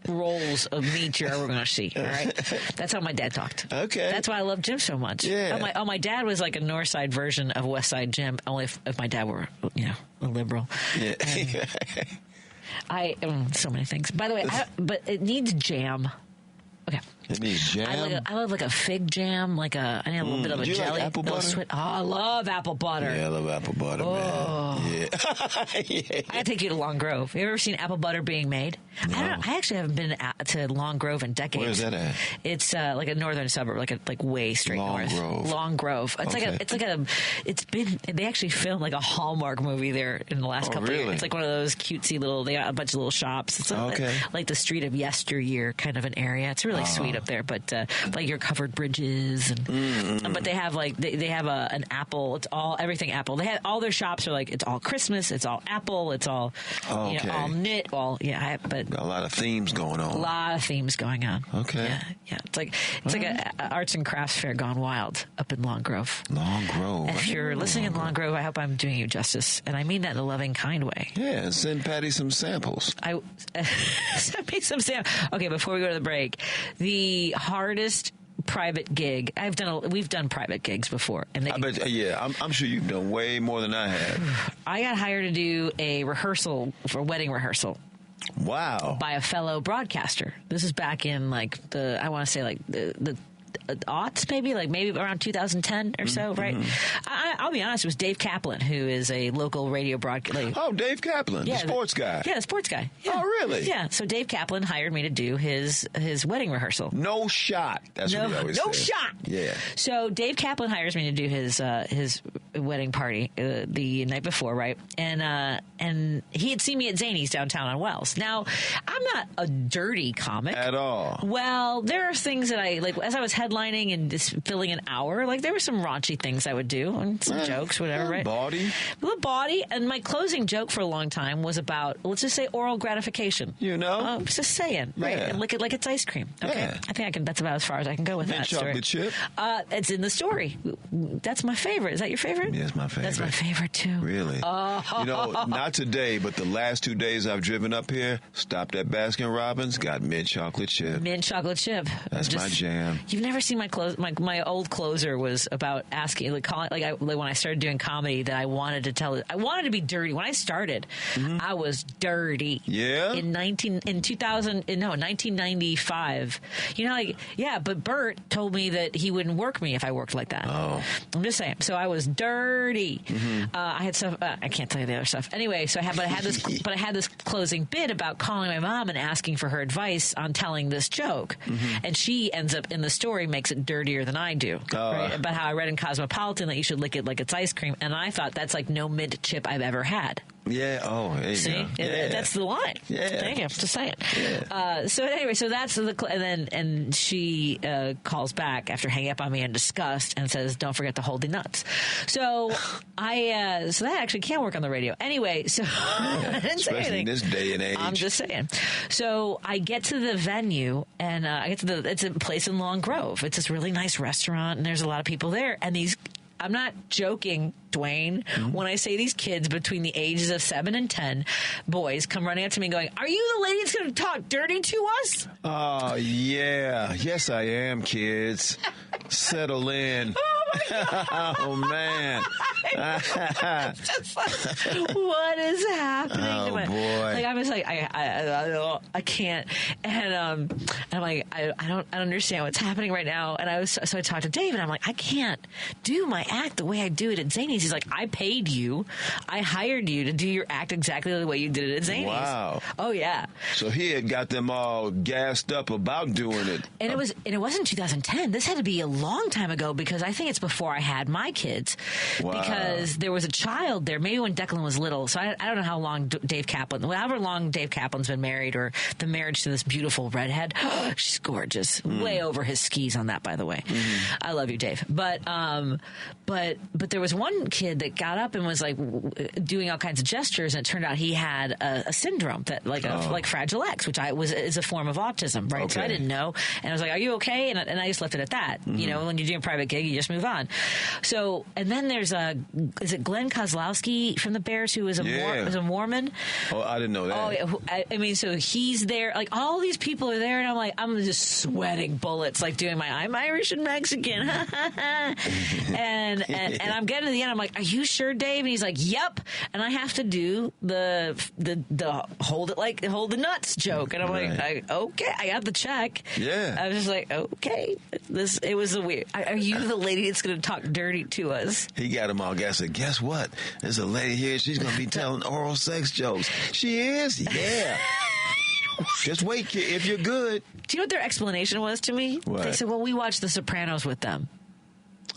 rolls of meat you're ever going to see. All right, that's how my dad talked. Okay, that's why I love Jim so much. Yeah. My dad was like a North Side version of West Side Jim, only if my dad were a liberal. Yeah. So many things. By the way, but it needs jam. Okay. It needs jam. I love like a fig jam, I need a little bit of a jelly. Like apple butter? I love apple butter. Yeah, I love apple butter, man. Yeah. I gotta take you to Long Grove. Have you ever seen apple butter being made? No. I actually haven't been to Long Grove in decades. Where's that at? It's like a northern suburb, like way straight north. Long Grove. It's they actually filmed like a Hallmark movie there in the last couple of years. It's like one of those cutesy little, they got a bunch of little shops. It's like the street of yesteryear kind of an area. It's really sweet up there, but like your covered bridges and but they have like they have an apple. It's all everything apple. They have all their shops are like it's all Christmas. It's all apple. It's all all knit. But a lot of themes going on. A lot of themes going on. Okay. Yeah. It's like a arts and crafts fair gone wild up in Long Grove. Long Grove. If you're listening in Long Grove, I hope I'm doing you justice, and I mean that in a loving, kind way. Yeah, and send Patty some samples. Send me some samples. Okay, before we go to the break, the hardest private gig we've done private gigs before, and I'm sure you've done way more than I have. I got hired to do a rehearsal for a wedding rehearsal. Wow. By a fellow broadcaster. This is back in I want to say the aughts, maybe around 2010 or so, right? I'll be honest, it was Dave Kaplan, who is a local radio broadcaster. Oh, Dave Kaplan, the sports guy. Yeah, the sports guy. Yeah. Oh, really? Yeah, so Dave Kaplan hired me to do his wedding rehearsal. No shot. That's what he always said. No shot. Yeah. So Dave Kaplan hires me to do his wedding party the night before, right? And he had seen me at Zany's downtown on Wells. Now, I'm not a dirty comic. At all. Well, there are things that I, as I was headlining and just filling an hour, there were some raunchy things I would do and some jokes, whatever, right? Bawdy. The bawdy. And my closing joke for a long time was about, let's just say, oral gratification. Just saying, right? Yeah. And lick it like it's ice cream. Okay. Yeah. I think that's about as far as I can go with that story. Chocolate chip? It's in the story. That's my favorite. Is that your favorite? Yeah, it's my favorite. That's my favorite, too. Really? Not today, but the last 2 days I've driven up here, stopped at Baskin Robbins, got mint chocolate chip. Mint chocolate chip. That's my jam. You've never seen my old closer was about asking, when I started doing comedy, that I wanted to be dirty. When I started, I was dirty. Yeah? In 1995. But Bert told me that he wouldn't work me if I worked like that. Oh. I'm just saying. So I was dirty. I had stuff. I can't tell you the other stuff. Anyway, I had this closing bit about calling my mom and asking for her advice on telling this joke, and she ends up in the story makes it dirtier than I do. Right? About how I read in Cosmopolitan that you should lick it like it's ice cream, and I thought that's like no mint chip I've ever had. Yeah. Oh, there you See? go. Yeah. That's the line. Yeah. Thank you. Just saying. Yeah. So anyway, so that's and she calls back after hanging up on me in disgust and says, "Don't forget to hold the nuts." So so that actually can work on the radio. Anyway, so I didn't say anything. In this day and age. I'm just saying. So I get to the venue and it's a place in Long Grove. It's this really nice restaurant and there's a lot of people there, and I'm not joking, Dwayne, when I say these kids between the ages of 7 and 10, boys, come running up to me going, "Are you the lady that's going to talk dirty to us?" Oh, yeah. Yes, I am, kids. Settle in. Oh, man. Just what is happening? Oh, boy. I'm just I can't. And I'm like, I don't understand what's happening right now. And so I talked to Dave, and I'm like, I can't do my act the way I do it at Zany's. He's like, I paid you. I hired you to do your act exactly the way you did it at Zany's. Wow. Oh, yeah. So he had got them all gassed up about doing it. And it wasn't 2010. This had to be a long time ago, because I think it's before I had my kids. Wow. Because there was a child there, maybe when Declan was little. So I don't know how long however long Dave Kaplan's been married, or the marriage to this beautiful redhead. She's gorgeous. Way over his skis on that, by the way. I love you, Dave. But there was one kid that got up and was like doing all kinds of gestures, and it turned out he had a syndrome that like Fragile X, which is a form of autism, right? Okay. So I didn't know, and I was like, "Are you okay?" And I just left it at that. You know, when you're doing a private gig, you just move on. So, and then there's is it Glenn Kozlowski from the Bears, who is a Mormon? Oh, I didn't know that. Oh, yeah. I mean, so he's there. Like, all these people are there, and I'm just sweating bullets, like doing I'm Irish and Mexican, and I'm getting to the end. I'm like, "Are you sure, Dave?" And he's like, "Yep." And I have to do the hold the nuts joke, and I'm like, "Okay." I got the check. Yeah. I was just like, "Okay." It was a weird. Are you the lady that's going to talk dirty to us? He got them all gassed. Guess what? There's a lady here. She's going to be telling oral sex jokes. She is? Yeah. Just wait, kid, if you're good. Do you know what their explanation was to me? What? They said, "Well, we watched The Sopranos with them."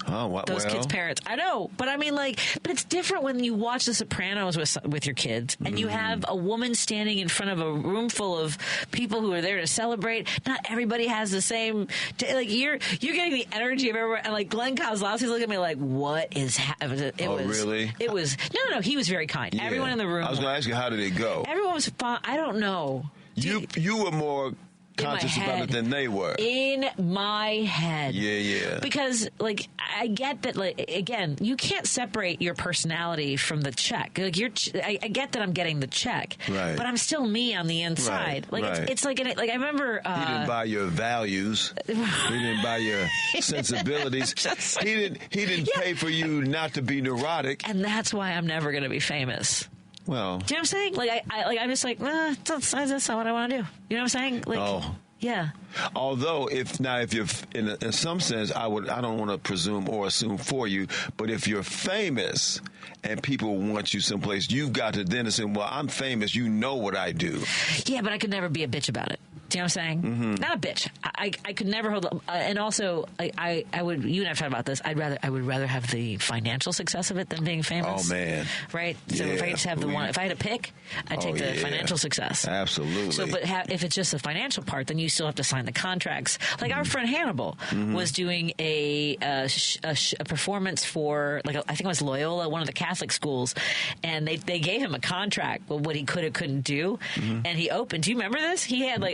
Oh, what? Those kids' parents. I know, but I mean, but it's different when you watch The Sopranos with your kids, and you have a woman standing in front of a room full of people who are there to celebrate. Not everybody has the same. You're getting the energy of everyone, and Glenn Kozlowski's looking at me like, "What is happening?" Really? It was no. He was very kind. Yeah. Everyone in the room. I was going to ask you, how did it go? Everyone was fine. I don't know. You were more conscious about it than they were. In my head. Yeah. Because, I get that, again, you can't separate your personality from the check. I get that I'm getting the check. Right. But I'm still me on the inside. Right. It's I remember... he didn't buy your values. He didn't buy your sensibilities. He didn't pay for you not to be neurotic. And that's why I'm never going to be famous. Well, do you know what I'm saying? Like I'm just like, that's not what I want to do. You know what I'm saying? Like, yeah. Although, if you're in some sense, I don't want to presume or assume for you, but if you're famous and people want you someplace, you've got to then assume, well, I'm famous, you know what I do. Yeah, but I could never be a bitch about it. Do you know what I'm saying? Mm-hmm. Not a bitch. I could never hold. And also, I would. You and I've talked about this. I would rather have the financial success of it than being famous. Oh man! Right. So if I just have if I had to pick, I'd take the financial success. Absolutely. So, but if it's just the financial part, then you still have to sign the contracts. Like our friend Hannibal was doing a performance for I think it was Loyola, one of the Catholic schools, and they gave him a contract with what he could or couldn't do, and he opened. Do you remember this? He had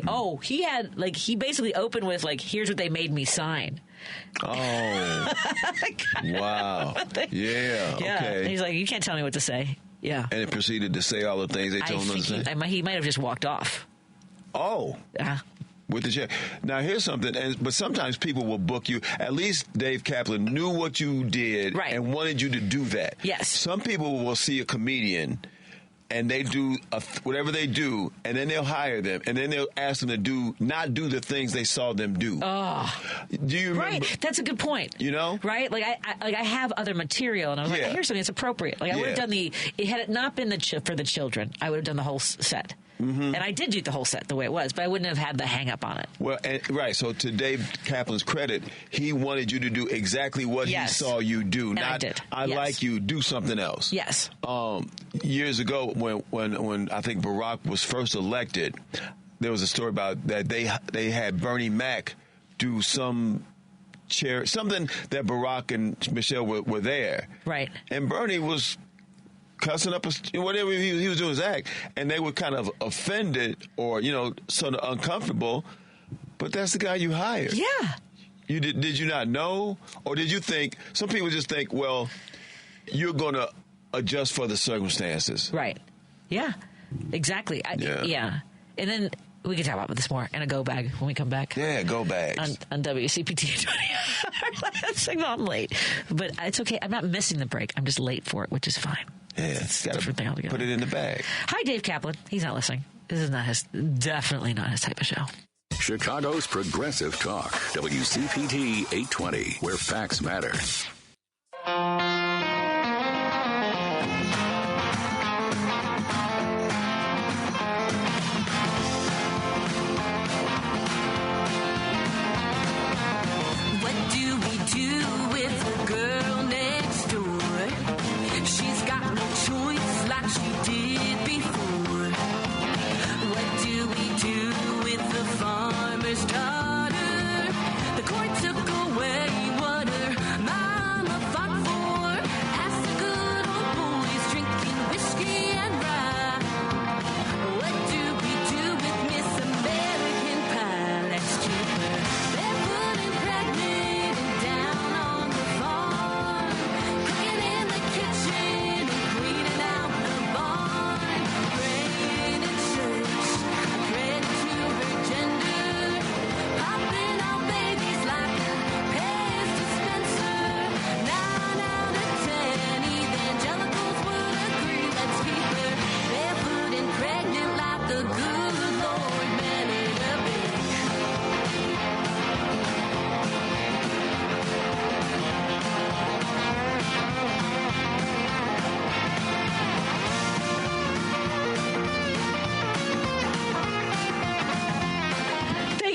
he basically opened with here's what they made me sign. Oh. Wow. Yeah. Okay. And he's like, you can't tell me what to say. Yeah. And it proceeded to say all the things they told him to say. He might have just walked off. Oh. Yeah. With the check. Now, here's something, but sometimes people will book you. At least Dave Kaplan knew what you did and wanted you to do that. Yes. Some people will see a comedian and they do whatever they do, and then they'll hire them, and then they'll ask them to not do the things they saw them do. Oh, do you remember? Right, that's a good point. You know, right? I have other material, and I was like, here's something that's appropriate. I would have done had it not been for the children, I would have done the whole set. Mm-hmm. And I did do the whole set the way it was, but I wouldn't have had the hang up on it. Well, so to Dave Kaplan's credit, he wanted you to do exactly what he saw you do. And I did. I like you, do something else. Yes. Years ago, when I think Barack was first elected, there was a story about that they had Bernie Mac do something that Barack and Michelle were there. Right. And Bernie was cussing up whatever he was doing his act, and they were kind of offended or sort of uncomfortable. But that's the guy you hired. Yeah. You did you not know, or did you think? Some people just think, well, you're going to adjust for the circumstances. Right. Yeah. Exactly. Yeah. And then we can talk about this more in a go bag when we come back. Yeah, go bags. On WCPT 20. Signal, I'm late. But it's okay. I'm not missing the break. I'm just late for it, which is fine. Yeah, it's got to put it in the bag. Hi, Dave Kaplan. He's not listening. This is definitely not his type of show. Chicago's Progressive Talk. WCPT 820, where facts matter.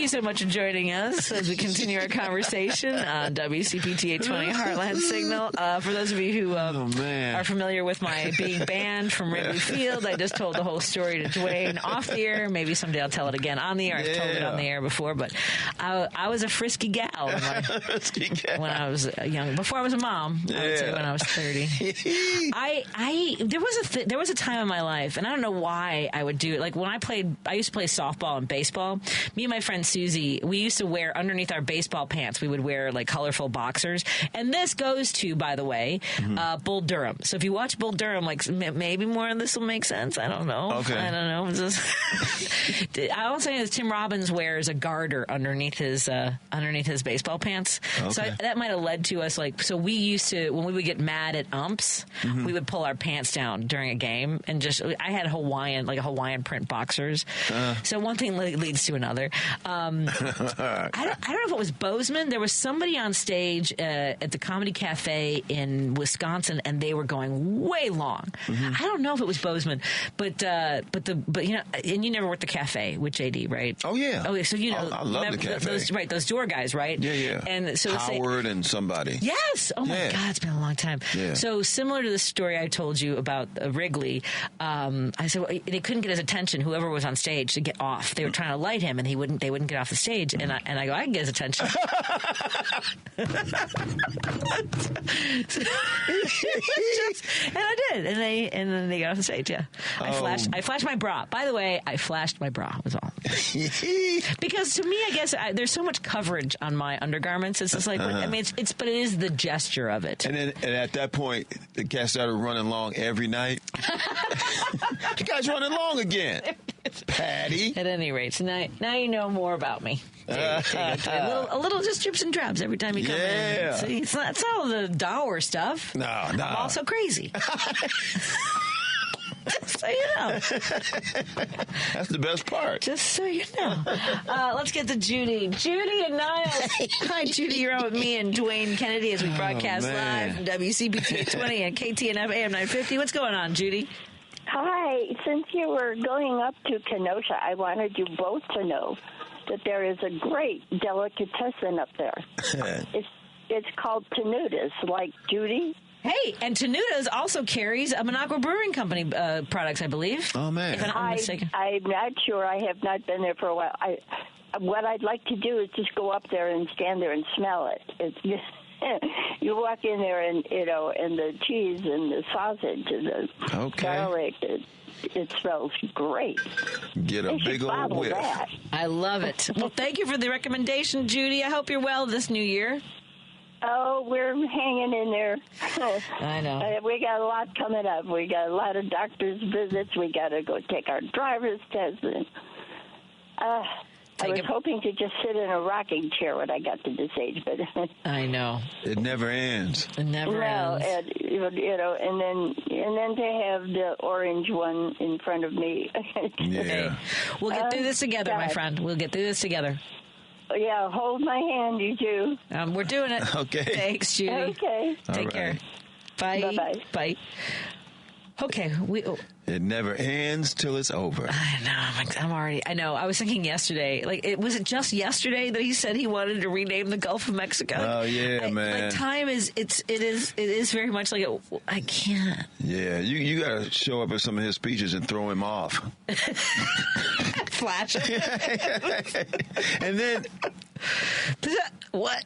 So much for joining us as we continue our conversation on WCPT 820 Heartland Signal. For those of you who are familiar with my being banned from Wrigley Field, I just told the whole story to Dwayne off the air. Maybe someday I'll tell it again on the air. I've told it on the air before, but I was a frisky gal when I was young. Before I was a mom, I would say when I was 30. There was a time in my life, and I don't know why I would do it. Like when I used to play softball and baseball. Me and my friend Susie Susie, we used to wear underneath our baseball pants, we would wear like colorful boxers. And this goes to, by the way, Bull Durham. So if you watch Bull Durham, like maybe more of this will make sense. I don't know. Okay. I don't know. I was saying Tim Robbins wears a garter underneath his baseball pants. Okay. So that might have led to us so we used to, when we would get mad at umps, we would pull our pants down during a game and I had Hawaiian print boxers. So one thing leads to another. I don't know if it was Bozeman. There was somebody on stage at the Comedy Cafe in Wisconsin, and they were going way long. I don't know if it was Bozeman, but you know, and you never worked the cafe with JD, right? Oh yeah. Oh, so you know, I love the cafe. Those door guys, right? Yeah. And so Howard and somebody. Yes. Oh my God, it's been a long time. Yeah. So similar to the story I told you about Wrigley, I said they couldn't get his attention. Whoever was on stage to get off, they were trying to light him, and they wouldn't get off the stage. And I go, I can get his attention. And I did, and then they got off the stage. Yeah, I flashed my bra. By the way, I flashed my bra. Was all. Because to me, I guess there's so much coverage on my undergarments. It's just like I mean, but it is the gesture of it. And at that point, the cats started running long every night. You guys running long again, Patty. At any rate, so now you know more about me. A little just drips and drabs every time you come in. See, it's not all the dour stuff. No. I'm also crazy. Just so you know. That's the best part. Just so you know. Let's get to Judy. Judy and Niles. Hi, Judy. You're on with me and Dwayne Kennedy as we broadcast live from WCPT 20 and KTNF AM 950. What's going on, Judy? Hi. Since you were going up to Kenosha, I wanted you both to know that there is a great delicatessen up there. It's called Tenutas, like Judy. Hey, and Tenutas also carries a Minocqua Brewing Company products, I believe. Oh, man. If I'm not mistaken. I'm not sure. I have not been there for a while. What I'd like to do is just go up there and stand there and smell it. It's just, you walk in there and, you know, and the cheese and the sausage and the garlic, it smells great. Get a big old whiff. That. I love it. Well, thank you for the recommendation, Judy. I hope you're well this new year. Oh, we're hanging in there. I know. We got a lot coming up. We got a lot of doctor's visits. We got to go take our driver's test. And, I was hoping to just sit in a rocking chair when I got to this age, but I know it never ends. It never ends. And, you know, and then to have the orange one in front of me. Yeah, we'll get through this together, my friend. We'll get through this together. Yeah, hold my hand, you two. We're doing it. Okay. Thanks, Judy. Okay. Take care. Bye. Bye-bye. Bye. Okay. It never ends till it's over. I know. I was thinking yesterday, was it just yesterday that he said he wanted to rename the Gulf of Mexico? Oh yeah, man. Like time it is very much like I can't. Yeah, you got to show up at some of his speeches and throw him off. Flash. And then what?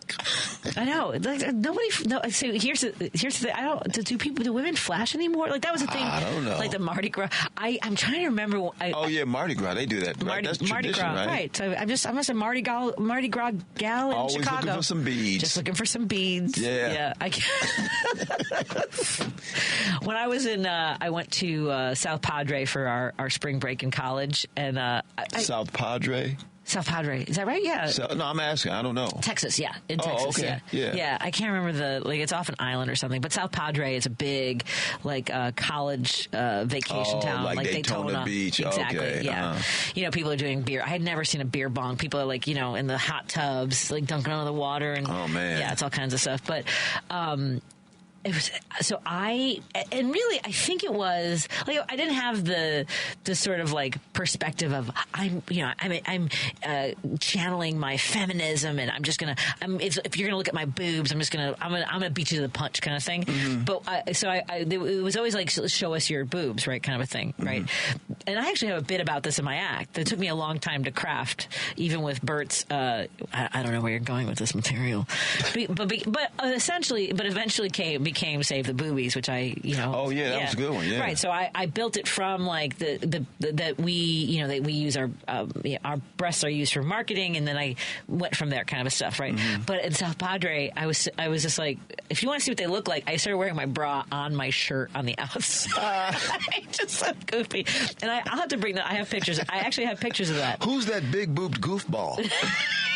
I know. Like nobody. No. So here's the thing. Do women flash anymore? Like that was a thing. I don't know. Like the Mardi Gras. I'm trying to remember. Mardi Gras. They do that. Right? That's Mardi tradition, Gras. right? So I'm a Mardi Gras gal in Always Chicago. Looking for some beads. Just looking for some beads. Yeah. I when I was in, I went to South Padre for our spring break in college, and South Padre. South Padre. Is that right? Yeah. No, I'm asking. I don't know. Texas, yeah. In Texas, okay. Yeah. I can't remember it's off an island or something, but South Padre is a big, college vacation town. Like Daytona Beach. Exactly, okay. yeah. Uh-huh. You know, people are doing beer. I had never seen a beer bong. People are in the hot tubs, dunking under the water. And, oh, man. Yeah, it's all kinds of stuff. But, it was I think it was I didn't have the sort of perspective of I'm channeling my feminism and I'm just gonna if you're gonna look at my boobs I'm gonna beat you to the punch kind of thing. Mm-hmm. But it was always show us your boobs, right, kind of a thing, right? and I actually have a bit about this in my act. It took me a long time to craft, even with Bert's. I don't know where you're going with this material, but eventually became Save the Boobies, which I Oh yeah, that was a good one. Yeah, right. So I built it from like that we use our breasts are used for marketing, and then I went from there, kind of stuff, right? Mm-hmm. But in South Padre, I was just like, if you want to see what they look like, I started wearing my bra on my shirt on the outside. Just so goofy. And I'll have to bring that. I have pictures. I actually have pictures of that. Who's that big boobed goofball?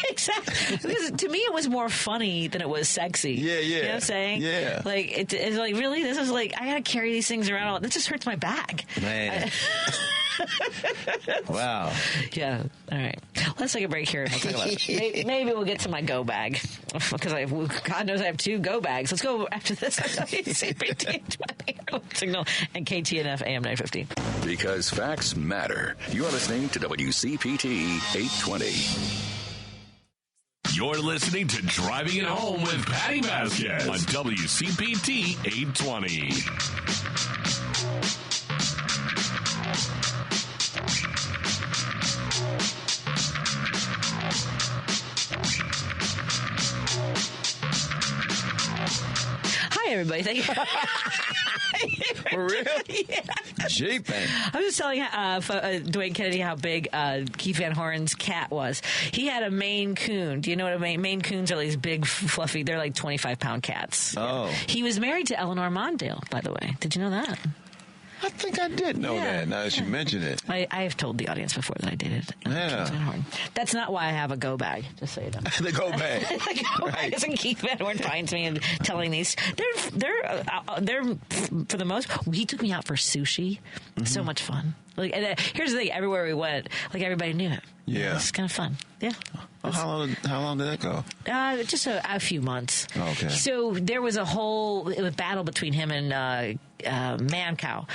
Exactly. Because to me, it was more funny than it was sexy. Yeah. You know what I'm saying? Yeah. Like it's like, really, this is like, I gotta carry these things around. This just hurts my back. Man. Wow. Yeah. All right. Let's take a break here. And we'll talk about it. Maybe we'll get to my go bag, because God knows I have 2 go bags. Let's go after this on WCPT Signal and KTNF AM 950. Because facts matter. You're listening to WCPT 820. You're listening to Driving It Home with Patti Vasquez on WCPT 820. Hi, everybody. Thank you. For real? Yeah. Jeeping. I was just telling Dwayne Kennedy how big Keith Van Horn's cat was. He had a Maine Coon. Do you know what Maine Coons are? These big, fluffy, they're like 25-pound cats. Oh. He was married to Eleanor Mondale, by the way. Did you know that? I think I did know that, now that you mention it. I have told the audience before that I dated Keith Van Horn. That's not why I have a go bag, just so you know. The go bag. The go bag is when Keith Van Horn finds me and telling these. They're for the most part, he took me out for sushi. Mm-hmm. So much fun. Like, and here's the thing, everywhere we went, like, everybody knew it. Yeah. It's kind of fun. Yeah. Well, how long did that go? Just a few months. Oh, okay. So there was a whole battle between him and Mancow,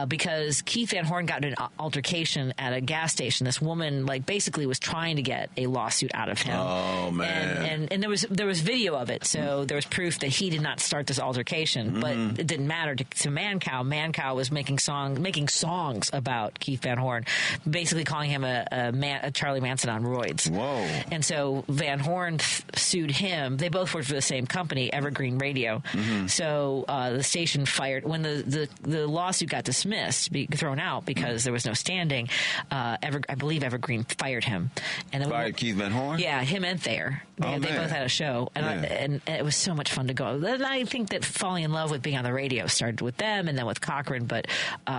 because Keith Van Horn got in an altercation at a gas station. This woman, like, basically was trying to get a lawsuit out of him. Oh man! And there was video of it, so there was proof that he did not start this altercation. But it didn't matter to Mancow. Mancow was making songs about Keith Van Horn, basically calling him a Charlie Manson on roids. Whoa! And so Van Horn sued him. They both worked for the same company, Evergreen Radio. Mm-hmm. So the station fired when the lawsuit got dismissed, thrown out because there was no standing. I believe Evergreen fired him. And then fired Keith Van Horn? Yeah, him and Thayer. They both had a show, and it was so much fun to go. And I think that falling in love with being on the radio started with them, and then with Cochran. But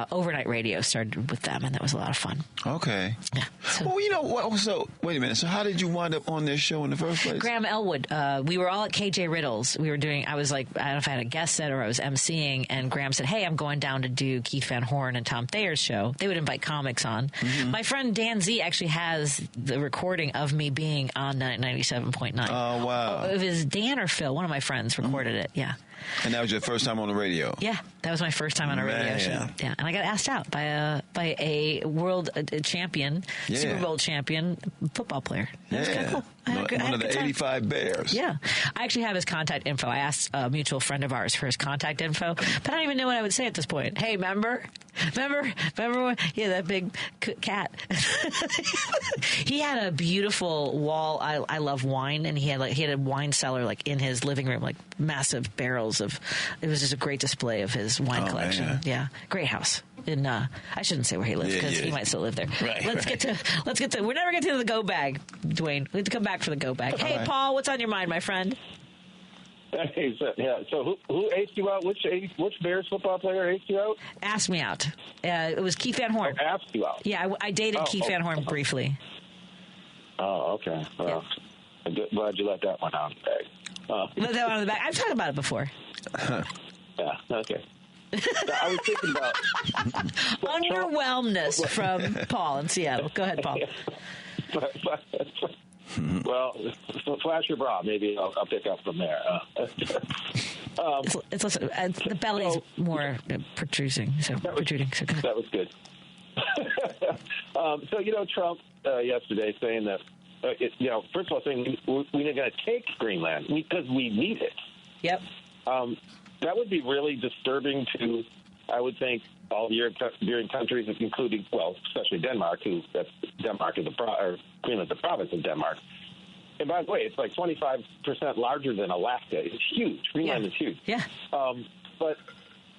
overnight radio started with them, and that was a lot of fun. Okay. Yeah. So, well, you know what? So wait a minute. So how did you wind up on this show in the first place? Graham Elwood. We were all at KJ Riddle's. We were doing. I was like, I don't know if I had a guest set or I was emceeing, and Graham said, "Hey, I'm going down to do Keith Van Horn and Tom Thayer's show." They would invite comics on. Mm-hmm. My friend Dan Z actually has the recording of me being on 97.9. Oh wow! It was Dan or Phil. One of my friends recorded it. Yeah. And that was your first time on the radio? Yeah, that was my first time on a radio show. Yeah, and I got asked out by a world champion, Super Bowl champion football player. That was kind of cool. One of the 85 Bears. Yeah. I actually have his contact info. I asked a mutual friend of ours for his contact info, but I don't even know what I would say at this point. Hey, remember when, that big cat. He had a beautiful wall. I love wine, and he had a wine cellar like in his living room, like massive barrels of. It was just a great display of his wine collection. Man. Yeah, great house. In I shouldn't say where he lives because he might still live there. Right, let's get to. We're never getting to the go bag, Dwayne. We have to come back for the go bag. Hey, Paul, what's on your mind, my friend? Hey, so who aced you out? Which Bears football player aced you out? Asked me out. It was Keith Van Horn. Oh, asked you out? Yeah, I dated Keith Van Horn briefly. Oh, okay. Well, I'm glad you let that one out of the bag. Let that one on the back. I've talked about it before. Yeah, okay. I was thinking about underwhelmness from Paul in Seattle. Go ahead, Paul. Well, flash your bra. Maybe I'll pick up from there. The belly's more protruding. That was good. So Trump yesterday saying that first of all saying we're going to take Greenland because we need it. Yep. That would be really disturbing to I would think all European countries, including, well, especially Denmark, Denmark is Greenland's the province of Denmark. And by the way, it's like 25% larger than Alaska. It's huge. Greenland is huge. Yeah. But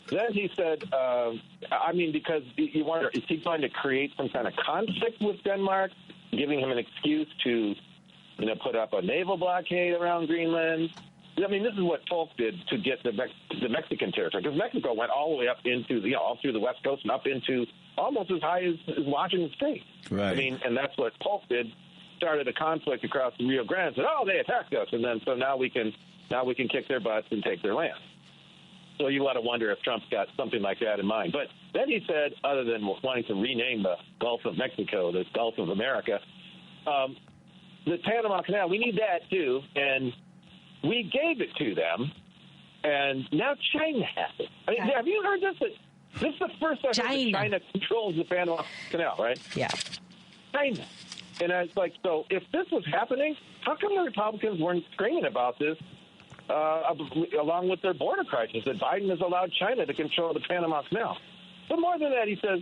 then he said, because you wonder, is he going to create some kind of conflict with Denmark, giving him an excuse to, put up a naval blockade around Greenland? I mean, this is what Polk did to get the Mexican territory, because Mexico went all the way up into, all through the West Coast and up into almost as high as Washington State. Right. I mean, and that's what Polk did. Started a conflict across the Rio Grande. Said, "Oh, they attacked us," and then so now we can kick their butts and take their land. So you got to wonder if Trump's got something like that in mind. But then he said, other than wanting to rename the Gulf of Mexico, the Gulf of America, the Panama Canal, we need that too, and we gave it to them, and now China has it. I mean, have you heard this? This is the first time China controls the Panama Canal, right? Yeah. China. And it's like, so if this was happening, how come the Republicans weren't screaming about this along with their border crisis, that Biden has allowed China to control the Panama Canal? But more than that, he says,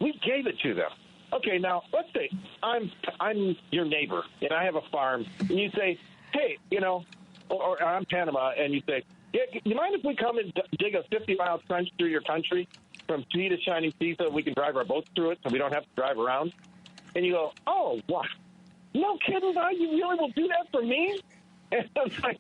we gave it to them. Okay, now, let's say I'm your neighbor, and I have a farm, and you say, hey, or I'm Panama, and you say, you mind if we come and dig a 50-mile trench through your country from sea to shining sea so we can drive our boats through it so we don't have to drive around? And you go, oh, what? No kidding, God, you really will do that for me? And I was like,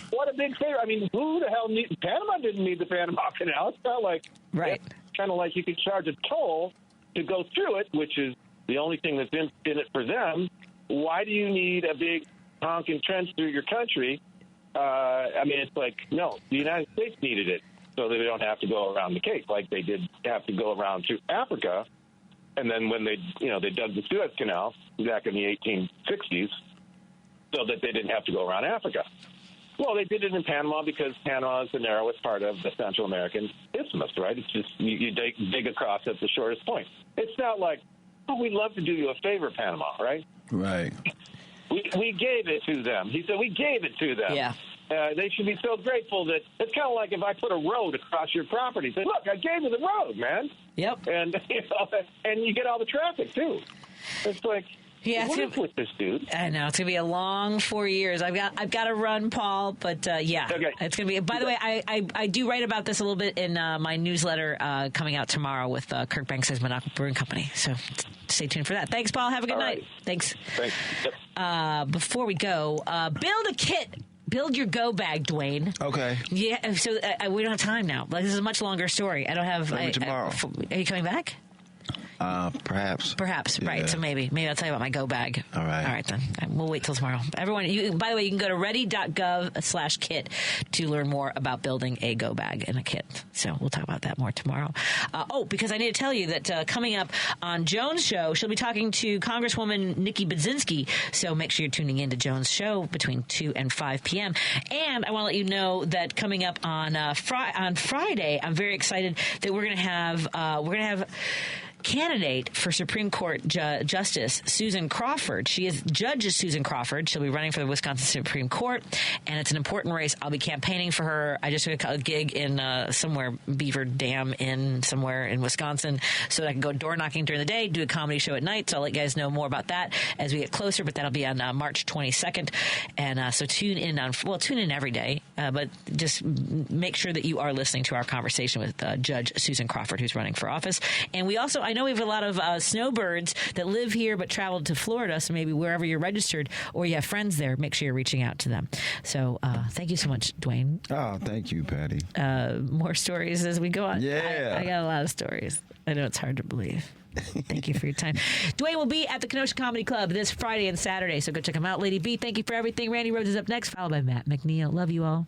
what a big favor. I mean, who the hell Panama didn't need the Panama Canal. It's not like, right. It's kind of like you could charge a toll to go through it, which is the only thing that's in it for them. Why do you need a big honking trench through your country? It's like, no, the United States needed it so that they don't have to go around the Cape like they did have to go around to Africa. And then when they dug the Suez Canal back in the 1860s so that they didn't have to go around Africa. Well, they did it in Panama because Panama is the narrowest part of the Central American isthmus, right? It's just you dig across at the shortest point. It's not like, oh, we'd love to do you a favor, Panama, right? Right. We gave it to them. He said, we gave it to them. Yeah. They should be so grateful that it's kind of like if I put a road across your property. Say, look, I gave you the road, man. Yep. And and you get all the traffic too. It's like, yeah, what is with this dude? I know it's gonna be a long 4 years. I've got to run, Paul. But yeah, okay. It's gonna be. By the way, I do write about this a little bit in my newsletter coming out tomorrow with Kirk Banks' Monaco Brewing Company. So stay tuned for that. Thanks, Paul. Have a good night. Thanks. Yep. Before we go, build a kit. Build your go bag, Dwayne. Okay. Yeah. So we don't have time now. This is a much longer story. I don't have. Tomorrow. Are you coming back? Perhaps. Yeah. Right. So maybe I'll tell you about my go bag. All right then. We'll wait till tomorrow. Everyone, by the way, you can go to ready.gov/kit to learn more about building a go bag and a kit. So we'll talk about that more tomorrow. Because I need to tell you that coming up on Joan's show, she'll be talking to Congresswoman Nikki Budzinski. So make sure you're tuning in to Joan's show between 2 and 5 p.m. And I want to let you know that coming up on Friday, I'm very excited that we're going to have candidate for Supreme Court Justice Susan Crawford. She is Judge Susan Crawford. She'll be running for the Wisconsin Supreme Court, and it's an important race. I'll be campaigning for her. I just got a gig in somewhere, Beaver Dam somewhere in Wisconsin, so that I can go door knocking during the day, do a comedy show at night. So I'll let you guys know more about that as we get closer, but that'll be on March 22nd. And so tune in every day, but just make sure that you are listening to our conversation with Judge Susan Crawford, who's running for office. And I know we have a lot of snowbirds that live here but traveled to Florida, so maybe wherever you're registered or you have friends there, make sure you're reaching out to them. So thank you so much, Dwayne. Oh, thank you, Patty. More stories as we go on. Yeah. I got a lot of stories. I know it's hard to believe. Thank you for your time. Dwayne will be at the Kenosha Comedy Club this Friday and Saturday, so go check him out. Lady B, thank you for everything. Randy Rhodes is up next, followed by Matt McNeil. Love you all.